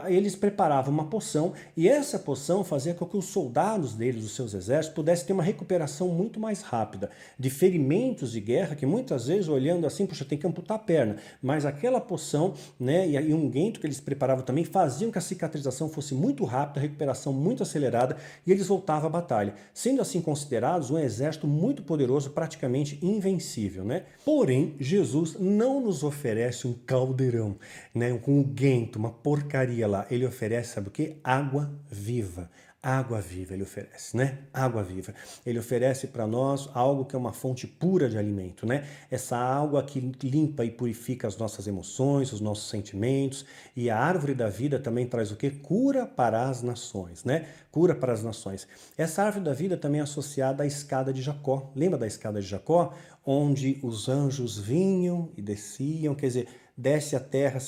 eles preparavam uma poção, e essa poção fazia com que os soldados deles, os seus exércitos, pudessem ter uma recuperação muito mais rápida de ferimentos de guerra, que muitas vezes, olhando assim, puxa, tem que amputar a perna, mas aquela poção, né, e um unguento que eles preparavam também, faziam que a cicatrização fosse muito rápida, a recuperação muito acelerada, e eles voltavam à batalha, sendo assim considerados um exército muito poderoso, praticamente invencível, né? Porém, Jesus não nos oferece um caldeirão, né, com unguento, uma porcaria lá, ele oferece, sabe o quê? Água viva. Água viva ele oferece, né? Água viva. Ele oferece para nós algo que é uma fonte pura de alimento, né? Essa água que limpa e purifica as nossas emoções, os nossos sentimentos. E a árvore da vida também traz o quê? Cura para as nações, né? Cura para as nações. Essa árvore da vida também é associada à escada de Jacó. Lembra da escada de Jacó? Onde os anjos vinham e desciam, quer dizer, desce a terra,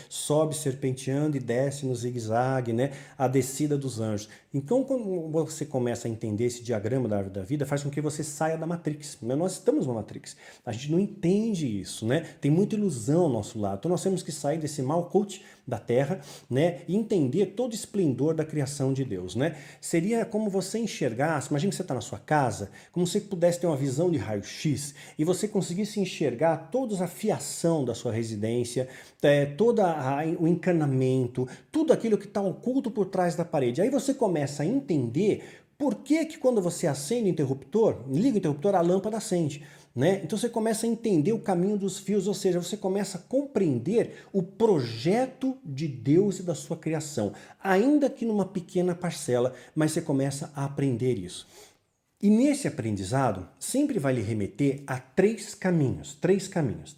sobe serpenteando e desce no zigue-zague, né? A descida dos anjos. Então, quando você começa a entender esse diagrama da árvore da vida, faz com que você saia da Matrix. Nós estamos na Matrix. A gente não entende isso, né? Tem muita ilusão ao nosso lado. Então, nós temos que sair desse mal coach da terra, né? E entender todo o esplendor da criação de Deus, né? Seria como você enxergasse, imagina que você está na sua casa, como se você pudesse ter uma visão de raio-x e você conseguisse enxergar toda a fiação da sua residência, todo o encanamento, tudo aquilo que está oculto por trás da parede. Aí você começa a entender Por que que quando você acende o interruptor, liga o interruptor, a lâmpada acende? Né? Então você começa a entender o caminho dos fios, ou seja, você começa a compreender o projeto de Deus e da sua criação, ainda que numa pequena parcela, mas você começa a aprender isso. E nesse aprendizado, sempre vai lhe remeter a três caminhos,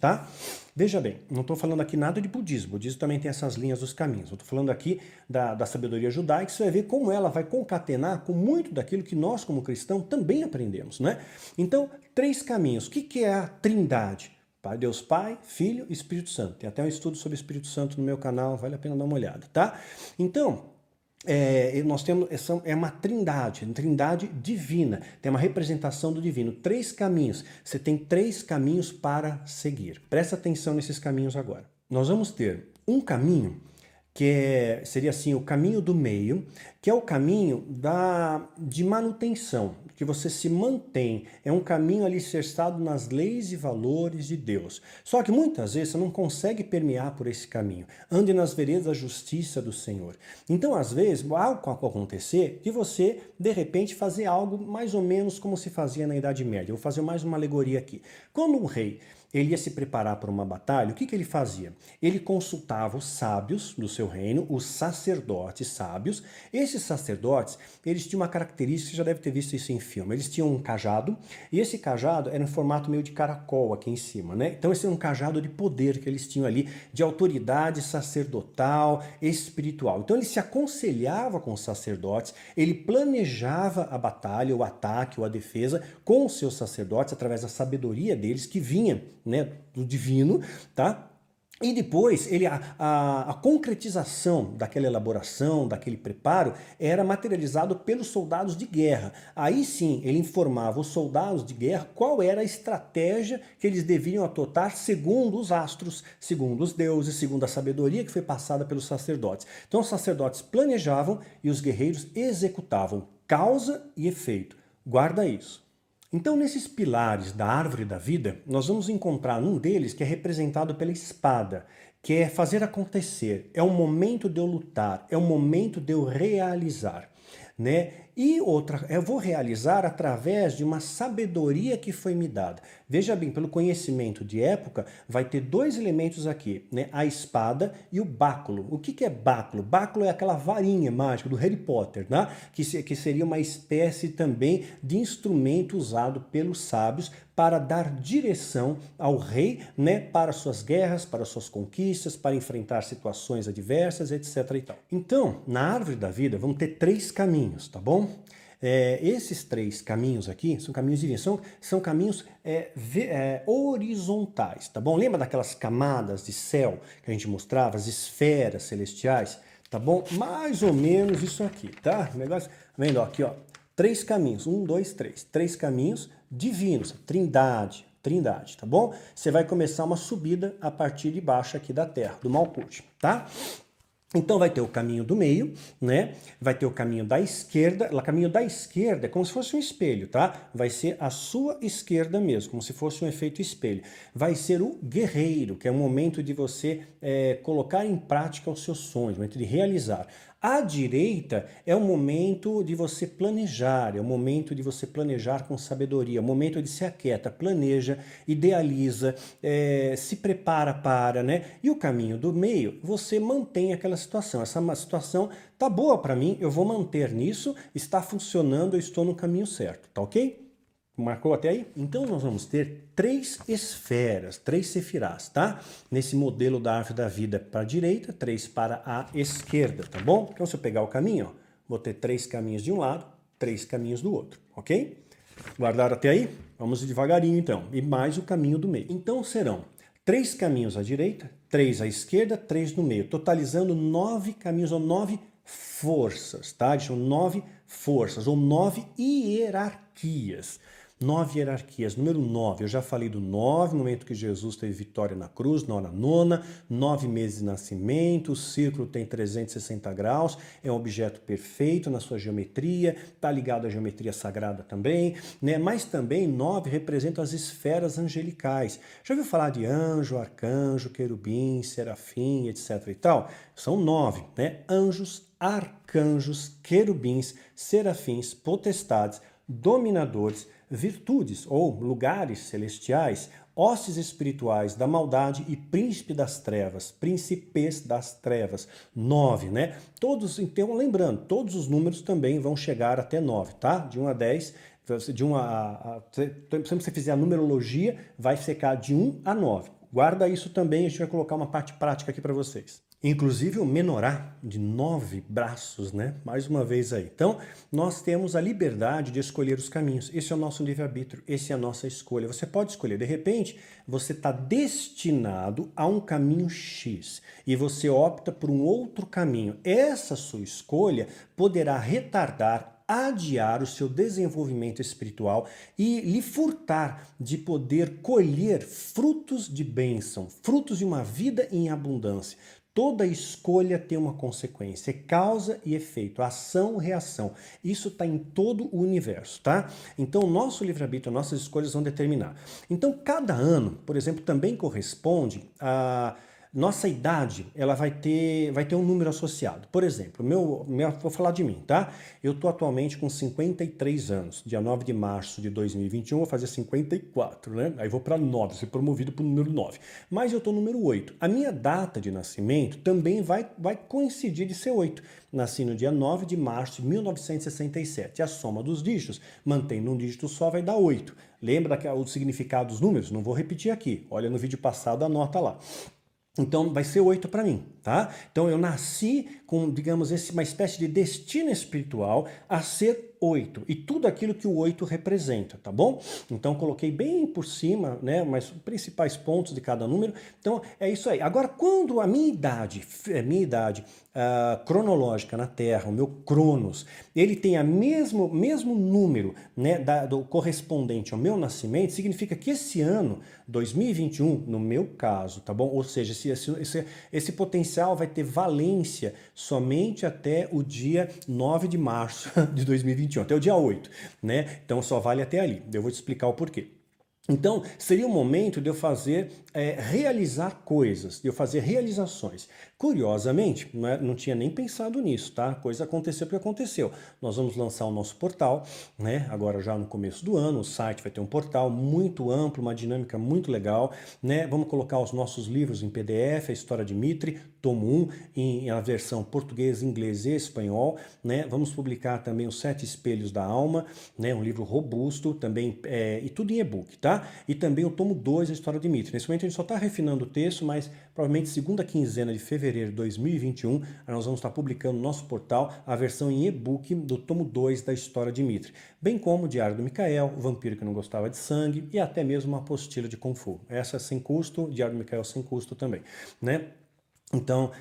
tá? Veja bem, não estou falando aqui nada de budismo, o budismo também tem essas linhas dos caminhos, eu estou falando aqui da sabedoria judaica, você vai ver como ela vai concatenar com muito daquilo que nós como cristãos também aprendemos, né? Então, três caminhos, o que é a trindade? Deus Pai, Filho e Espírito Santo, tem até um estudo sobre o Espírito Santo no meu canal, vale a pena dar uma olhada, tá? Então, nós temos uma trindade divina, tem uma representação do divino, três caminhos, você tem três caminhos para seguir, presta atenção nesses caminhos agora. Nós vamos ter um caminho que seria assim o caminho do meio, que é o caminho de manutenção, que você se mantém, é um caminho alicerçado nas leis e valores de Deus. Só que muitas vezes você não consegue permear por esse caminho, ande nas veredas da justiça do Senhor. Então, às vezes, algo pode acontecer de você, de repente, fazer algo mais ou menos como se fazia na Idade Média. Eu vou fazer mais uma alegoria aqui. Quando um rei ele ia se preparar para uma batalha, o que ele fazia? Ele consultava os sábios do seu reino, os sacerdotes sábios. Esses sacerdotes, eles tinham uma característica, você já deve ter visto isso em filme, eles tinham um cajado, e esse cajado era em formato meio de caracol aqui em cima, né? Então esse é um cajado de poder que eles tinham ali, de autoridade sacerdotal, espiritual. Então ele se aconselhava com os sacerdotes, ele planejava a batalha, o ataque ou a defesa com os seus sacerdotes, através da sabedoria deles que vinha, né, do divino, tá? E depois, a concretização daquela elaboração, daquele preparo, era materializado pelos soldados de guerra. Aí sim, ele informava os soldados de guerra qual era a estratégia que eles deviam adotar segundo os astros, segundo os deuses, segundo a sabedoria que foi passada pelos sacerdotes. Então os sacerdotes planejavam e os guerreiros executavam. Causa e efeito. Guarda isso. Então, nesses pilares da árvore da vida, nós vamos encontrar um deles que é representado pela espada, que é fazer acontecer, é o momento de eu lutar, é o momento de eu realizar, né? E outra, eu vou realizar através de uma sabedoria que foi me dada. Veja bem, pelo conhecimento de época, vai ter dois elementos aqui, né? A espada e o báculo. O que é báculo? Báculo é aquela varinha mágica do Harry Potter, né? Que seria uma espécie também de instrumento usado pelos sábios para dar direção ao rei, né, para suas guerras, para suas conquistas, para enfrentar situações adversas, etc. e tal. Então, na árvore da vida, vamos ter três caminhos, tá bom? Esses três caminhos aqui são caminhos divinos, são caminhos horizontais, tá bom? Lembra daquelas camadas de céu que a gente mostrava, as esferas celestiais, tá bom? Mais ou menos isso aqui, tá? O negócio, vendo ó, aqui, ó, três caminhos, um, dois, três caminhos divinos, trindade, tá bom? Você vai começar uma subida a partir de baixo aqui da Terra, do Malkuth, tá? Então vai ter o caminho do meio, né? Vai ter o caminho da esquerda. O caminho da esquerda é como se fosse um espelho, tá? Vai ser a sua esquerda mesmo, como se fosse um efeito espelho. Vai ser o guerreiro, que é o momento de você colocar em prática os seus sonhos, o momento de realizar. A direita é o momento de você planejar, é o momento de você planejar com sabedoria, é o momento de se aquieta, planeja, idealiza, se prepara para, né? E o caminho do meio, você mantém aquela situação. Essa situação tá boa para mim, eu vou manter nisso, está funcionando, eu estou no caminho certo, tá ok? Marcou até aí? Então nós vamos ter três esferas, três sefirás, tá? Nesse modelo da árvore da vida para a direita, três para a esquerda, tá bom? Então se eu pegar o caminho, ó, vou ter três caminhos de um lado, três caminhos do outro, ok? Guardaram até aí? Vamos devagarinho então. E mais o caminho do meio. Então serão três caminhos à direita, três à esquerda, três no meio, totalizando 9 caminhos ou 9 forças, tá? São 9 forças ou 9 hierarquias. 9 hierarquias. Número 9, eu já falei do 9, no momento que Jesus teve vitória na cruz, na hora nona, 9 meses de nascimento, o círculo tem 360 graus, é um objeto perfeito na sua geometria, está ligado à geometria sagrada também, né? Mas também 9 representa as esferas angelicais. Já ouviu falar de anjo, arcanjo, querubim, serafim, etc. e tal? São 9, né? Anjos, arcanjos, querubins, serafins, potestades, dominadores, virtudes ou lugares celestiais, hostes espirituais da maldade e príncipe das trevas, príncipes das trevas. 9, né? Todos, então, lembrando, todos os números também vão chegar até 9, tá? De 1 a 10, de 1 se você fizer a numerologia, vai ficar de 1 a 9. Guarda isso também, a gente vai colocar uma parte prática aqui para vocês. Inclusive o menorá, de 9 braços, né? Mais uma vez aí. Então, nós temos a liberdade de escolher os caminhos. Esse é o nosso livre-arbítrio, esse é a nossa escolha. Você pode escolher. De repente, você está destinado a um caminho X e você opta por um outro caminho. Essa sua escolha poderá retardar, adiar o seu desenvolvimento espiritual e lhe furtar de poder colher frutos de bênção, frutos de uma vida em abundância. Toda escolha tem uma consequência, é causa e efeito, ação, reação. Isso está em todo o universo, tá? Então, o nosso livre-arbítrio, nossas escolhas vão determinar. Então, cada ano, por exemplo, também corresponde a nossa idade, ela vai ter um número associado. Por exemplo, vou falar de mim, tá? Eu tô atualmente com 53 anos. Dia 9 de março de 2021, vou fazer 54, né? Aí vou para 9, ser promovido para o número 9. Mas eu tô no número 8. A minha data de nascimento também vai coincidir de ser 8. Nasci no dia 9 de março de 1967. A soma dos dígitos, mantendo um dígito só, vai dar 8. Lembra o significado dos números? Não vou repetir aqui. Olha no vídeo passado, anota lá. Então, vai ser 8 para mim, tá? Então, eu nasci com, digamos, uma espécie de destino espiritual a ser 8. E tudo aquilo que o 8 representa, tá bom? Então, coloquei bem por cima, né? Mas os principais pontos de cada número. Então, é isso aí. Agora, quando a minha idade cronológica na Terra, o meu Cronos, ele tem o mesmo número, né, do correspondente ao meu nascimento, significa que esse ano, 2021, no meu caso, tá bom? Ou seja, esse potencial vai ter valência somente até o dia 9 de março de 2021, até o dia 8, né? Então só vale até ali. Eu vou te explicar o porquê. Então, seria o momento de eu realizar coisas, de eu fazer realizações. Curiosamente, não tinha nem pensado nisso, tá? A coisa aconteceu porque aconteceu. Nós vamos lançar o nosso portal, né? Agora já no começo do ano, o site vai ter um portal muito amplo, uma dinâmica muito legal, né? Vamos colocar os nossos livros em PDF, a História de Mitre, tomo 1, em a versão português, inglês e espanhol, né? Vamos publicar também os 7 Espelhos da Alma, né? Um livro robusto, também, e tudo em e-book, tá? E também o tomo 2 da História de Mitre. Nesse momento a gente só está refinando o texto, mas provavelmente segunda quinzena de fevereiro de 2021, nós vamos estar publicando no nosso portal a versão em e-book do tomo 2 da História de Mitre, bem como o Diário do Micael, o Vampiro que não gostava de sangue e até mesmo uma apostila de Kung Fu. Essa sem custo, o Diário do Micael sem custo também, né? Então,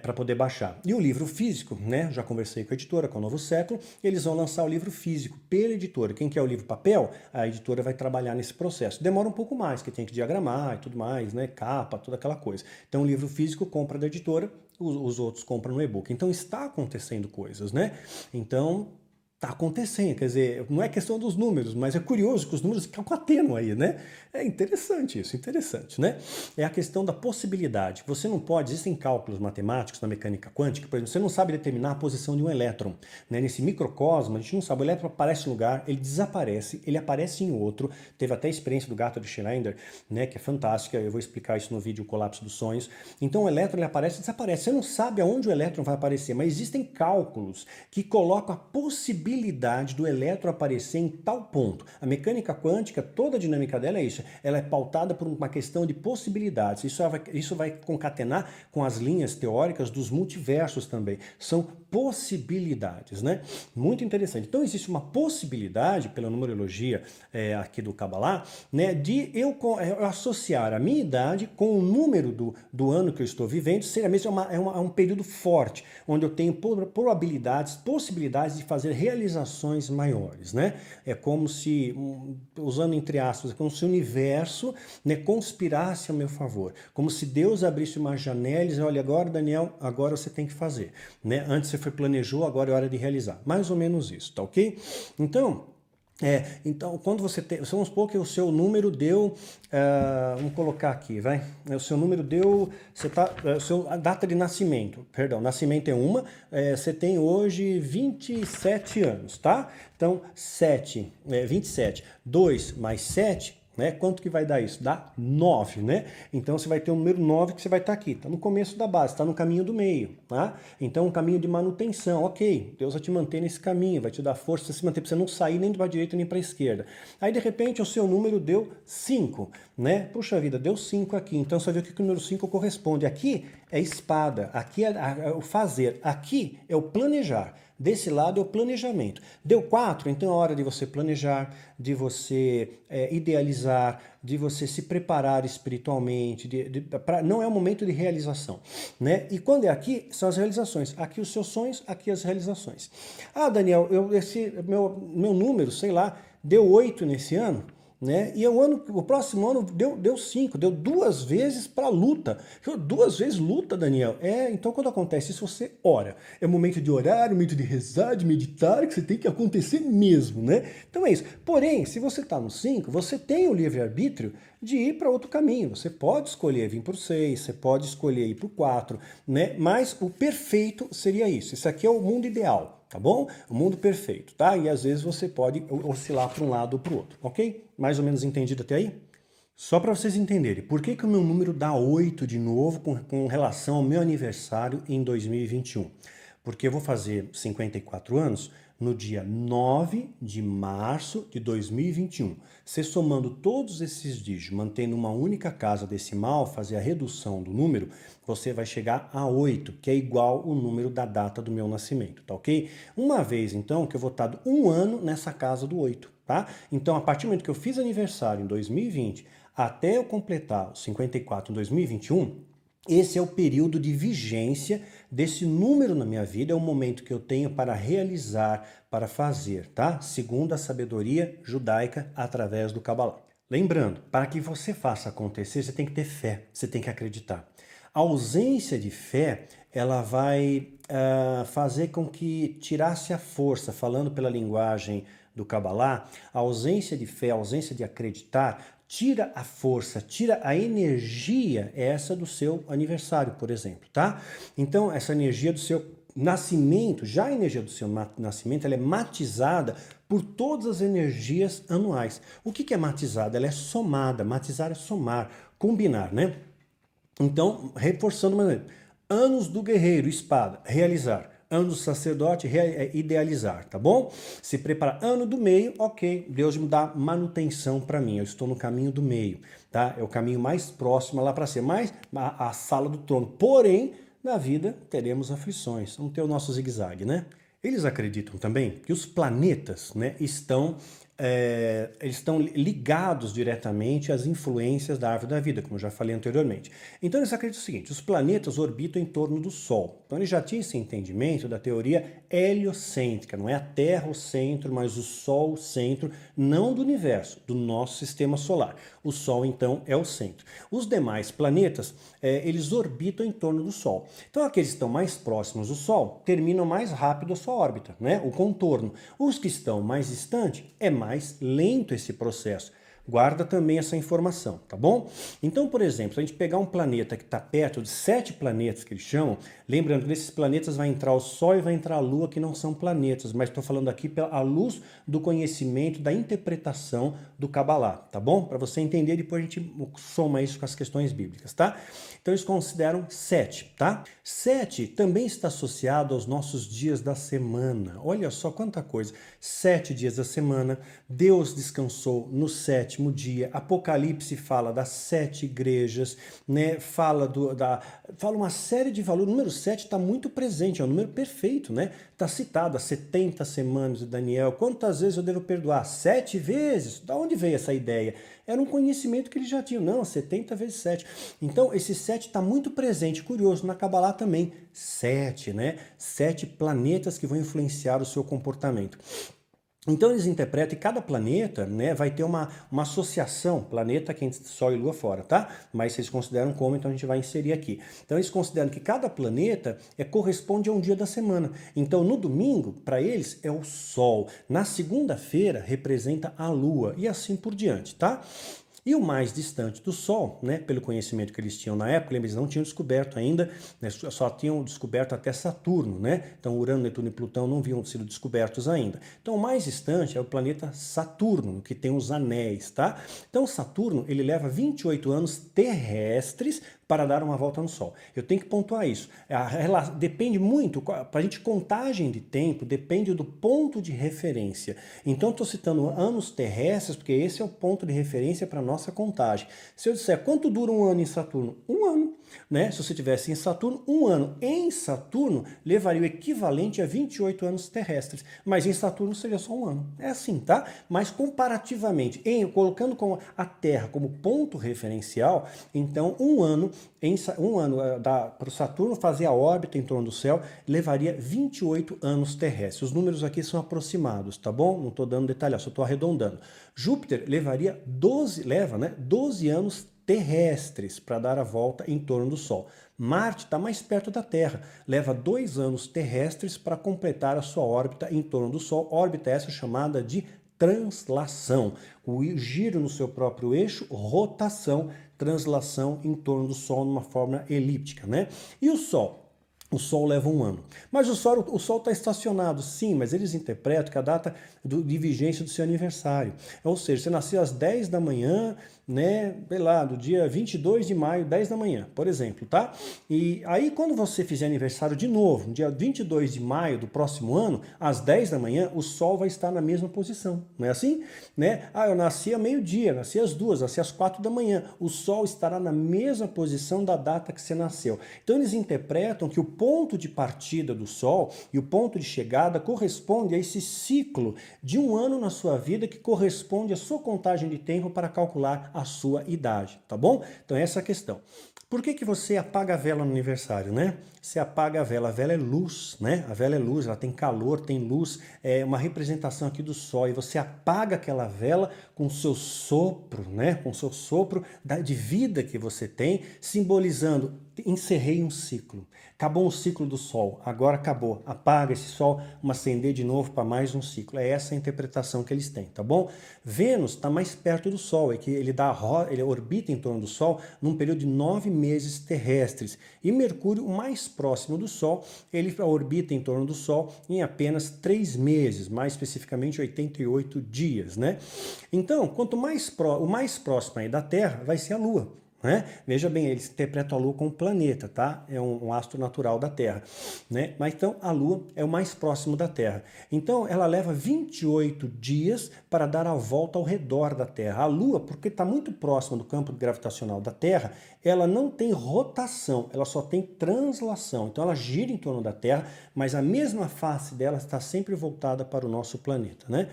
para poder baixar. E o livro físico, né? Já conversei com a editora, com o Novo Século, eles vão lançar o livro físico pela editora. Quem quer o livro papel, a editora vai trabalhar nesse processo. Demora um pouco mais, que tem que diagramar e tudo mais, né? Capa, toda aquela coisa. Então, o livro físico compra da editora, os outros compram no e-book. Então, está acontecendo coisas, né? Então, tá acontecendo, quer dizer, não é questão dos números, mas é curioso que os números ficam catendo aí, né? É interessante isso, interessante, né? É a questão da possibilidade. Você não pode, existem cálculos matemáticos na mecânica quântica, por exemplo, você não sabe determinar a posição de um elétron, né? Nesse microcosmo, a gente não sabe, o elétron aparece em um lugar, ele desaparece, ele aparece em outro, teve até a experiência do gato de Schrödinger, né? Que é fantástica, eu vou explicar isso no vídeo O Colapso dos Sonhos. Então o elétron, ele aparece e desaparece, você não sabe aonde o elétron vai aparecer, mas existem cálculos que colocam a possibilidade do elétron aparecer em tal ponto. A mecânica quântica, toda a dinâmica dela é isso. Ela é pautada por uma questão de possibilidades. Isso vai concatenar com as linhas teóricas dos multiversos também. São possibilidades, né? Muito interessante. Então existe uma possibilidade, pela numerologia aqui do Kabbalah, né, de eu associar a minha idade com o número do ano que eu estou vivendo, ser a mesma, é um período forte, onde eu tenho probabilidades, possibilidades de fazer realizações maiores, né? É como se, usando entre aspas, é como se o universo, né, conspirasse a meu favor, como se Deus abrisse uma janela e disse, olha, agora, Daniel, agora você tem que fazer, né? Antes você planejou, agora é hora de realizar. Mais ou menos isso, tá ok? Então, Então, quando você tem, vamos supor que o seu número deu, vamos colocar aqui, vai, o seu número deu, a data de nascimento, perdão, nascimento é uma, você tem hoje 27 anos, tá? Então, 27, 2 mais 7, né? Quanto que vai dar isso? Dá 9, né? Então você vai ter o número 9 que você vai estar aqui. Está no começo da base, está no caminho do meio, tá? Então um caminho de manutenção, ok. Deus vai te manter nesse caminho, vai te dar força para se manter, para você não sair nem para a direita nem para a esquerda. Aí de repente o seu número deu 5, né? Puxa vida, deu 5 aqui. Então você vai ver o que o número 5 corresponde. Aqui é espada, aqui é o fazer, aqui é o planejar. Desse lado é o planejamento. Deu 4, então é hora de você planejar, de você idealizar, de você se preparar espiritualmente. Não é o momento de realização, né? E quando é aqui, são as realizações. Aqui os seus sonhos, aqui as realizações. Ah, Daniel, esse meu número, sei lá, deu 8 nesse ano. Né? E o próximo ano deu 5, deu 2 vezes para luta. 2 vezes luta, Daniel. Então quando acontece isso, você ora. É o momento de orar, o momento de rezar, de meditar, que você tem que acontecer mesmo, né? Então é isso. Porém, se você está no 5, você tem o livre-arbítrio de ir para outro caminho. Você pode escolher vir para o 6, você pode escolher ir para o 4, né? Mas o perfeito seria isso. Isso aqui é o mundo ideal. Tá bom? O mundo perfeito, tá? E às vezes você pode oscilar para um lado ou para o outro, ok? Mais ou menos entendido até aí? Só para vocês entenderem, por que o meu número dá 8 de novo com relação ao meu aniversário em 2021? Porque eu vou fazer 54 anos no dia 9 de março de 2021. Você somando todos esses dígitos, mantendo uma única casa decimal, fazer a redução do número, você vai chegar a 8, que é igual o número da data do meu nascimento, tá ok? Uma vez, então, que eu vou estar um ano nessa casa do 8, tá? Então, a partir do momento que eu fiz aniversário em 2020, até eu completar os 54 em 2021, esse é o período de vigência desse número na minha vida, é o momento que eu tenho para realizar, para fazer, tá? Segundo a sabedoria judaica através do Kabbalah. Lembrando, para que você faça acontecer, você tem que ter fé, você tem que acreditar. A ausência de fé, ela vai fazer com que tirasse a força, falando pela linguagem do Kabbalah, a ausência de fé, a ausência de acreditar, tira a força, tira a energia essa do seu aniversário, por exemplo, tá? Então, essa energia do seu nascimento, já a energia do seu nascimento, ela é matizada por todas as energias anuais. O que é matizada? Ela é somada, matizar é somar, combinar, né? Então, reforçando, anos do guerreiro, espada, realizar. Ano do sacerdote, idealizar, tá bom? Se preparar. Ano do meio, ok, Deus me dá manutenção para mim, eu estou no caminho do meio, tá? É o caminho mais próximo lá para ser, mais a sala do trono. Porém, na vida teremos aflições, vamos ter o nosso zigue-zague, né? Eles acreditam também que os planetas, né, eles estão ligados diretamente às influências da árvore da vida, como eu já falei anteriormente. Então eles acreditam o seguinte, os planetas orbitam em torno do Sol. Então eles já tinham esse entendimento da teoria heliocêntrica, não é a Terra o centro, mas o Sol o centro, não do universo, do nosso sistema solar. O Sol, então, é o centro. Os demais planetas, eles orbitam em torno do Sol. Então aqueles que estão mais próximos do Sol terminam mais rápido a sua órbita, né? O contorno. Os que estão mais distantes, é mais lento esse processo. Guarda também essa informação, tá bom? Então, por exemplo, se a gente pegar um planeta que está perto de 7 planetas que eles chamam, lembrando que nesses planetas vai entrar o Sol e vai entrar a Lua, que não são planetas, mas estou falando aqui à luz do conhecimento, da interpretação do Kabbalah, tá bom? Para você entender, depois a gente soma isso com as questões bíblicas, tá? Então eles consideram 7, tá? 7 também está associado aos nossos dias da semana. Olha só quanta coisa. 7 dias da semana, Deus descansou no 7º dia. Apocalipse fala das 7 igrejas, né? Fala uma série de valores. O número 7 está muito presente, é um número perfeito, né? Está citado as 70 semanas de Daniel. Quantas vezes eu devo perdoar? 7 vezes? Da onde veio essa ideia? Era um conhecimento que eles já tinham. Não, 70 vezes 7. Então, esse 7 está muito presente. Curioso, na Kabbalah também. 7, né? 7 planetas que vão influenciar o seu comportamento. Então eles interpretam que cada planeta, né, vai ter uma associação, planeta, que é Sol e Lua fora, tá? Mas vocês consideram como, então a gente vai inserir aqui. Então eles consideram que cada planeta corresponde a um dia da semana. Então no domingo, para eles, é o Sol. Na segunda-feira, representa a Lua e assim por diante, tá? E o mais distante do Sol, né, pelo conhecimento que eles tinham na época, eles não tinham descoberto ainda, né, só tinham descoberto até Saturno, né? Então Urano, Netuno e Plutão não haviam sido descobertos ainda. Então o mais distante é o planeta Saturno, que tem os anéis, tá? Então Saturno, ele leva 28 anos terrestres para dar uma volta no Sol. Eu tenho que pontuar isso. Depende muito, para a gente contagem de tempo, depende do ponto de referência. Então estou citando anos terrestres, porque esse é o ponto de referência para a nossa contagem. Se eu disser quanto dura um ano em Saturno? Um ano. Né? Se você tivesse em Saturno, um ano em Saturno levaria o equivalente a 28 anos terrestres, mas em Saturno seria só um ano. É assim, tá? Mas comparativamente, colocando a Terra como ponto referencial, então um ano para o Saturno fazer a órbita em torno do céu levaria 28 anos terrestres. Os números aqui são aproximados, tá bom? Não estou dando detalhe, só estou arredondando. Júpiter levaria 12 anos terrestres para dar a volta em torno do Sol. Marte está mais perto da Terra, leva 2 anos terrestres para completar a sua órbita em torno do Sol, órbita essa chamada de translação. O giro no seu próprio eixo, rotação, translação em torno do Sol numa forma elíptica, né? E o Sol? O Sol leva um ano. Mas o Sol está estacionado, sim, mas eles interpretam que a data de vigência do seu aniversário. Ou seja, você nasceu às 10 da manhã, né, sei lá, do dia 22 de maio, 10 da manhã, por exemplo, tá? E aí, quando você fizer aniversário de novo, no dia 22 de maio do próximo ano, às 10 da manhã, o Sol vai estar na mesma posição, não é assim? Né? Ah, eu nasci a meio-dia, nasci às 2, nasci às 4 da manhã, o Sol estará na mesma posição da data que você nasceu. Então, eles interpretam que o ponto de partida do Sol e o ponto de chegada corresponde a esse ciclo de um ano na sua vida que corresponde à sua contagem de tempo para calcular a sua idade, tá bom? Então essa é a questão. Por que você apaga a vela no aniversário, né? Você apaga a vela é luz, né? A vela é luz, ela tem calor, tem luz, é uma representação aqui do Sol, e você apaga aquela vela com o seu sopro, né? Com o seu sopro de vida que você tem, simbolizando, encerrei um ciclo. Acabou um ciclo do Sol, agora acabou. Apaga esse Sol, vamos acender de novo para mais um ciclo. É essa a interpretação que eles têm, tá bom? Vênus está mais perto do Sol, é que ele orbita em torno do Sol num período de 9 meses terrestres. E Mercúrio, o mais próximo do Sol, ele orbita em torno do Sol em apenas 3 meses, mais especificamente 88 dias, né? Então, o mais próximo aí da Terra vai ser a Lua. Né? Veja bem, eles interpretam a Lua como planeta, tá? É um astro natural da Terra, né? Mas então a Lua é o mais próximo da Terra. Então ela leva 28 dias para dar a volta ao redor da Terra. A Lua, porque está muito próxima do campo gravitacional da Terra, ela não tem rotação, ela só tem translação. Então ela gira em torno da Terra, mas a mesma face dela está sempre voltada para o nosso planeta, né?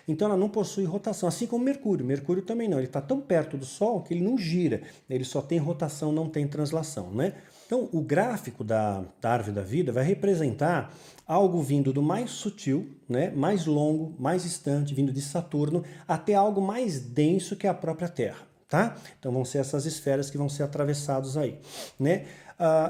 Então ela não possui rotação, assim como Mercúrio. Mercúrio também não, ele está tão perto do Sol que ele não gira. Ele só tem rotação, não tem translação, né? Então, o gráfico da árvore da vida vai representar algo vindo do mais sutil, né, mais longo, mais distante, vindo de Saturno, até algo mais denso que a própria Terra, tá? Então, vão ser essas esferas que vão ser atravessados aí, né?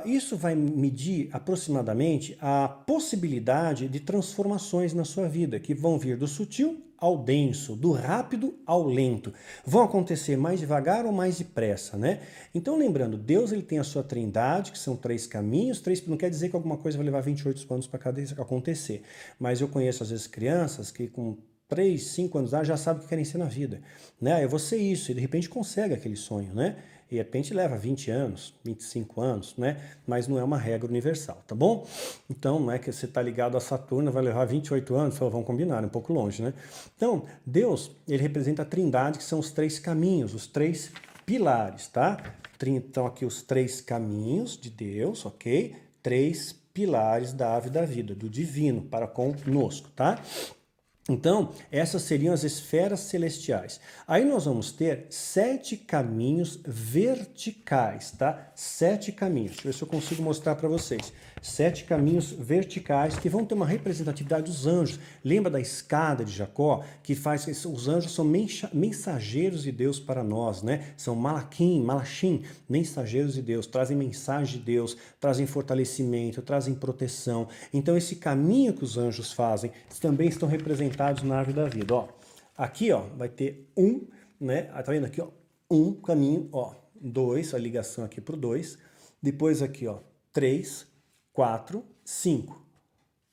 Isso vai medir aproximadamente a possibilidade de transformações na sua vida, que vão vir do sutil ao denso, do rápido ao lento. Vão acontecer mais devagar ou mais depressa, né? Então, lembrando, Deus ele tem a sua trindade, que são 3 caminhos, não quer dizer que alguma coisa vai levar 28 anos para cada acontecer, mas eu conheço às vezes crianças que com 3, 5 anos já sabem o que querem ser na vida, né? Eu vou ser isso, e de repente consegue aquele sonho, né? E de repente leva 20 anos, 25 anos, né? Mas não é uma regra universal, tá bom? Então, não é que você está ligado a Saturno, vai levar 28 anos, só vão combinar, é um pouco longe, né? Então, Deus, ele representa a trindade, que são os 3 caminhos, os 3 pilares, tá? Então, aqui os 3 caminhos de Deus, ok? 3 pilares da ave da vida, do divino para conosco, tá? Então, essas seriam as esferas celestiais. Aí nós vamos ter 7 caminhos verticais, tá? 7 caminhos. Deixa eu ver se eu consigo mostrar para vocês. 7 caminhos verticais que vão ter uma representatividade dos anjos. Lembra da escada de Jacó? Que faz que os anjos são mensageiros de Deus para nós, né? São malachim, mensageiros de Deus, trazem mensagem de Deus, trazem fortalecimento, trazem proteção. Então esse caminho que os anjos fazem também estão representados na árvore da vida, ó. Aqui, ó, vai ter né? Tá vendo aqui, ó? Caminho, ó. 2, a ligação aqui pro 2. Depois aqui, ó, 3, 4, 5,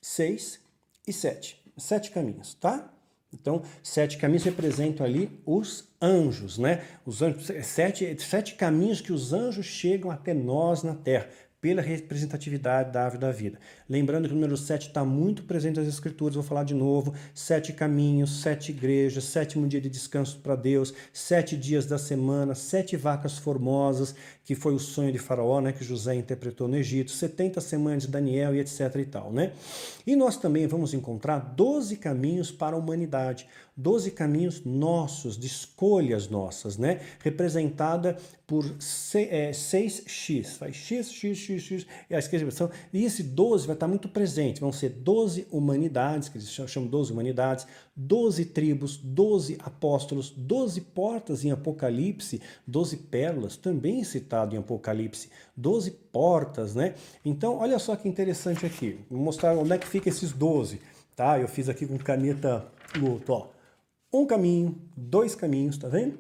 6 e 7. 7 caminhos, tá? Então, 7 caminhos representam ali os anjos, né? Os anjos, 7 caminhos que os anjos chegam até nós na Terra, pela representatividade da árvore da vida. Lembrando que o número 7 está muito presente nas Escrituras, vou falar de novo, 7 caminhos, 7 igrejas, 7º dia de descanso para Deus, 7 dias da semana, 7 vacas formosas, que foi o sonho de Faraó, né, que José interpretou no Egito, 70 semanas de Daniel e etc e tal, né? E nós também vamos encontrar 12 caminhos para a humanidade, 12 caminhos nossos, de escolhas nossas, né? Representada por 6x, faz x, é a expressão, e esse 12 vai estar muito presente, vão ser 12 humanidades, que eles chamam 12 humanidades, 12 tribos, 12 apóstolos, 12 portas em Apocalipse, 12 pérolas, também citado em Apocalipse, 12 portas, né? Então, olha só que interessante aqui, vou mostrar onde é que fica esses 12, tá? Eu fiz aqui com caneta luto, ó. Um caminho, 2 caminhos, tá vendo?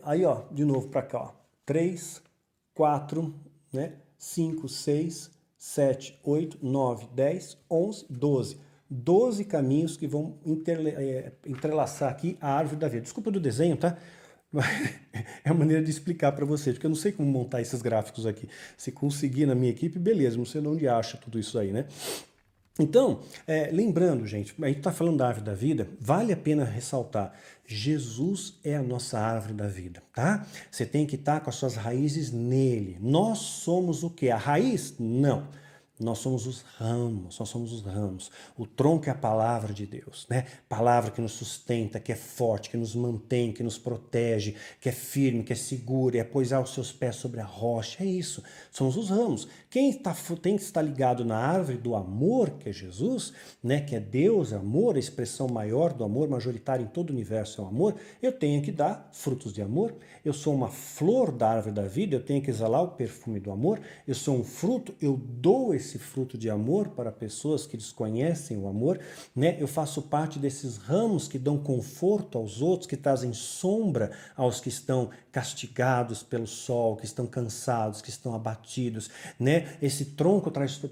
Aí, ó, de novo para cá, ó. 3, 4, né? 5, 6, 7, 8, 9, 10, 11, 12. 12 caminhos que vão entrelaçar aqui a árvore da vida. Desculpa do desenho, tá? É uma maneira de explicar para vocês, porque eu não sei como montar esses gráficos aqui. Se conseguir na minha equipe, beleza, não sei de onde acha tudo isso aí, né? Então, lembrando, gente, a gente está falando da árvore da vida, vale a pena ressaltar, Jesus é a nossa árvore da vida, tá? Você tem que estar com as suas raízes nele. Nós somos o quê? A raiz? Não. Nós somos os ramos. O tronco é a palavra de Deus, né? Palavra que nos sustenta, que é forte, que nos mantém, que nos protege, que é firme, que é segura, é apoiar os seus pés sobre a rocha, é isso. Somos os ramos. Quem tem que estar ligado na árvore do amor, que é Jesus, né? Que é Deus, amor, a expressão maior do amor, majoritária em todo o universo é o amor, eu tenho que dar frutos de amor. Eu sou uma flor da árvore da vida, eu tenho que exalar o perfume do amor. Eu sou um fruto, eu dou esse fruto de amor para pessoas que desconhecem o amor, né? Eu faço parte desses ramos que dão conforto aos outros, que trazem sombra aos que estão castigados pelo sol, que estão cansados, que estão abatidos, né? Esse tronco traz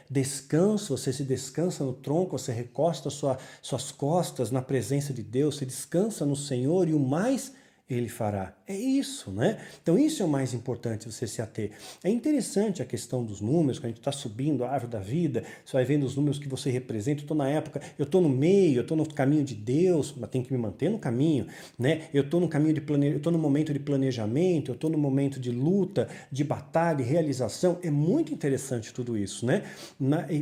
descanso, você se descansa no tronco, você recosta suas costas na presença de Deus, você descansa no Senhor e o mais Ele fará. É isso, né? Então isso é o mais importante, você se ater. É interessante a questão dos números, quando a gente está subindo a árvore da vida, você vai vendo os números que você representa. Eu estou na época, eu estou no meio, eu estou no caminho de Deus, mas tem que me manter no caminho, né? Eu estou no caminho eu estou no momento de planejamento, eu estou no momento de luta, de batalha, realização. É muito interessante tudo isso, né?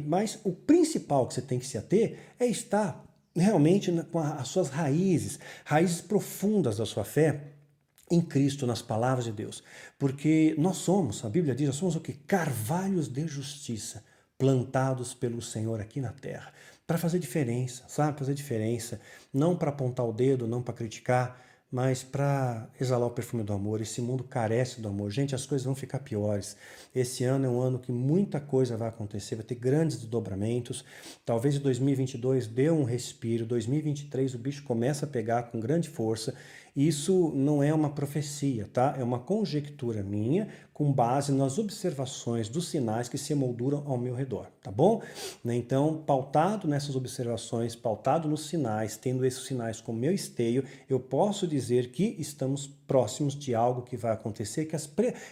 Mas o principal que você tem que se ater é estar realmente com as suas raízes profundas da sua fé em Cristo, nas palavras de Deus. Porque nós somos, a Bíblia diz, nós somos o quê? Carvalhos de justiça, plantados pelo Senhor aqui na terra, para fazer diferença, sabe? Fazer diferença, não para apontar o dedo, não para criticar, mas para exalar o perfume do amor. Esse mundo carece do amor. Gente, as coisas vão ficar piores. Esse ano é um ano que muita coisa vai acontecer, vai ter grandes desdobramentos. Talvez em 2022 dê um respiro, 2023 o bicho começa a pegar com grande força. Isso não é uma profecia, tá? É uma conjectura minha com base nas observações dos sinais que se emolduram ao meu redor, tá bom? Então, pautado nessas observações, pautado nos sinais, tendo esses sinais como meu esteio, eu posso dizer que estamos próximos de algo que vai acontecer,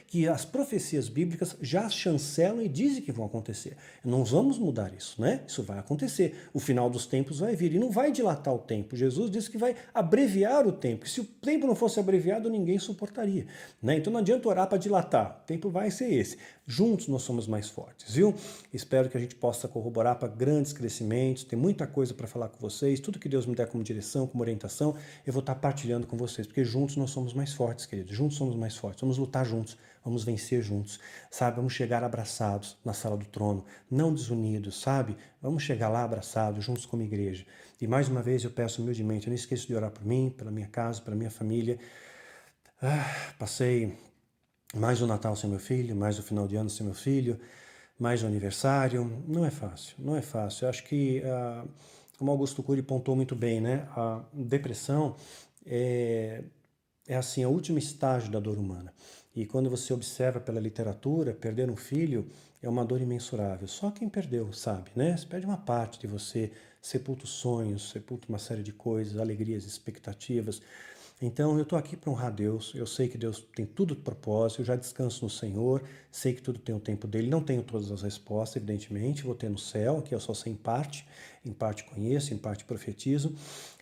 que as profecias bíblicas já chancelam e dizem que vão acontecer. Não vamos mudar isso, né? Isso vai acontecer. O final dos tempos vai vir e não vai dilatar o tempo. Jesus disse que vai abreviar o tempo. Se o tempo não fosse abreviado, ninguém suportaria, né? Então não adianta orar para dilatar, o tempo vai ser esse. Juntos nós somos mais fortes, viu? Espero que a gente possa corroborar para grandes crescimentos, tem muita coisa para falar com vocês, tudo que Deus me der como direção, como orientação, eu vou estar partilhando com vocês, porque juntos nós somos mais fortes, queridos, juntos somos mais fortes, vamos lutar juntos, vamos vencer juntos, sabe? Vamos chegar abraçados na sala do trono, não desunidos, sabe? Vamos chegar lá abraçados, juntos como igreja. E mais uma vez eu peço humildemente, eu não esqueço de orar por mim, pela minha casa, pela minha família. Passei mais o Natal sem meu filho, mais o final de ano sem meu filho, mais o aniversário. Não é fácil, não é fácil. Eu acho que, como Augusto Cury pontuou muito bem, né? A depressão é assim, o último estágio da dor humana. E quando você observa pela literatura, perder um filho é uma dor imensurável. Só quem perdeu sabe, né? Você perde uma parte de você, sepulta os sonhos, sepulta uma série de coisas, alegrias, expectativas. Então eu estou aqui para honrar Deus, eu sei que Deus tem tudo de propósito, eu já descanso no Senhor, sei que tudo tem o tempo dele, não tenho todas as respostas, evidentemente, vou ter no céu, aqui eu só sei em parte conheço, em parte profetizo,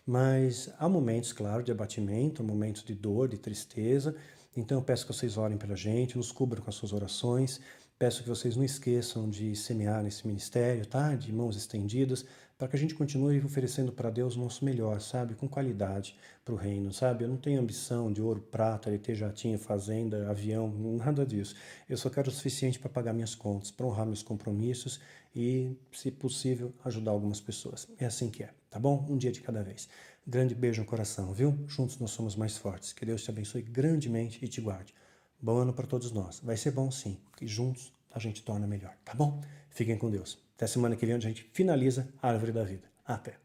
mas há momentos, claro, de abatimento, há momentos de dor, de tristeza, então eu peço que vocês orem pela gente, nos cubram com as suas orações, peço que vocês não esqueçam de semear nesse ministério, tá? De mãos estendidas, para que a gente continue oferecendo para Deus o nosso melhor, sabe? Com qualidade para o reino, sabe? Eu não tenho ambição de ouro, prata, de ter jatinho, fazenda, avião, nada disso. Eu só quero o suficiente para pagar minhas contas, para honrar meus compromissos e, se possível, ajudar algumas pessoas. É assim que é, tá bom? Um dia de cada vez. Grande beijo no coração, viu? Juntos nós somos mais fortes. Que Deus te abençoe grandemente e te guarde. Bom ano para todos nós. Vai ser bom sim, porque juntos a gente torna melhor, tá bom? Fiquem com Deus. Até semana que vem, onde a gente finaliza a Árvore da Vida. Até!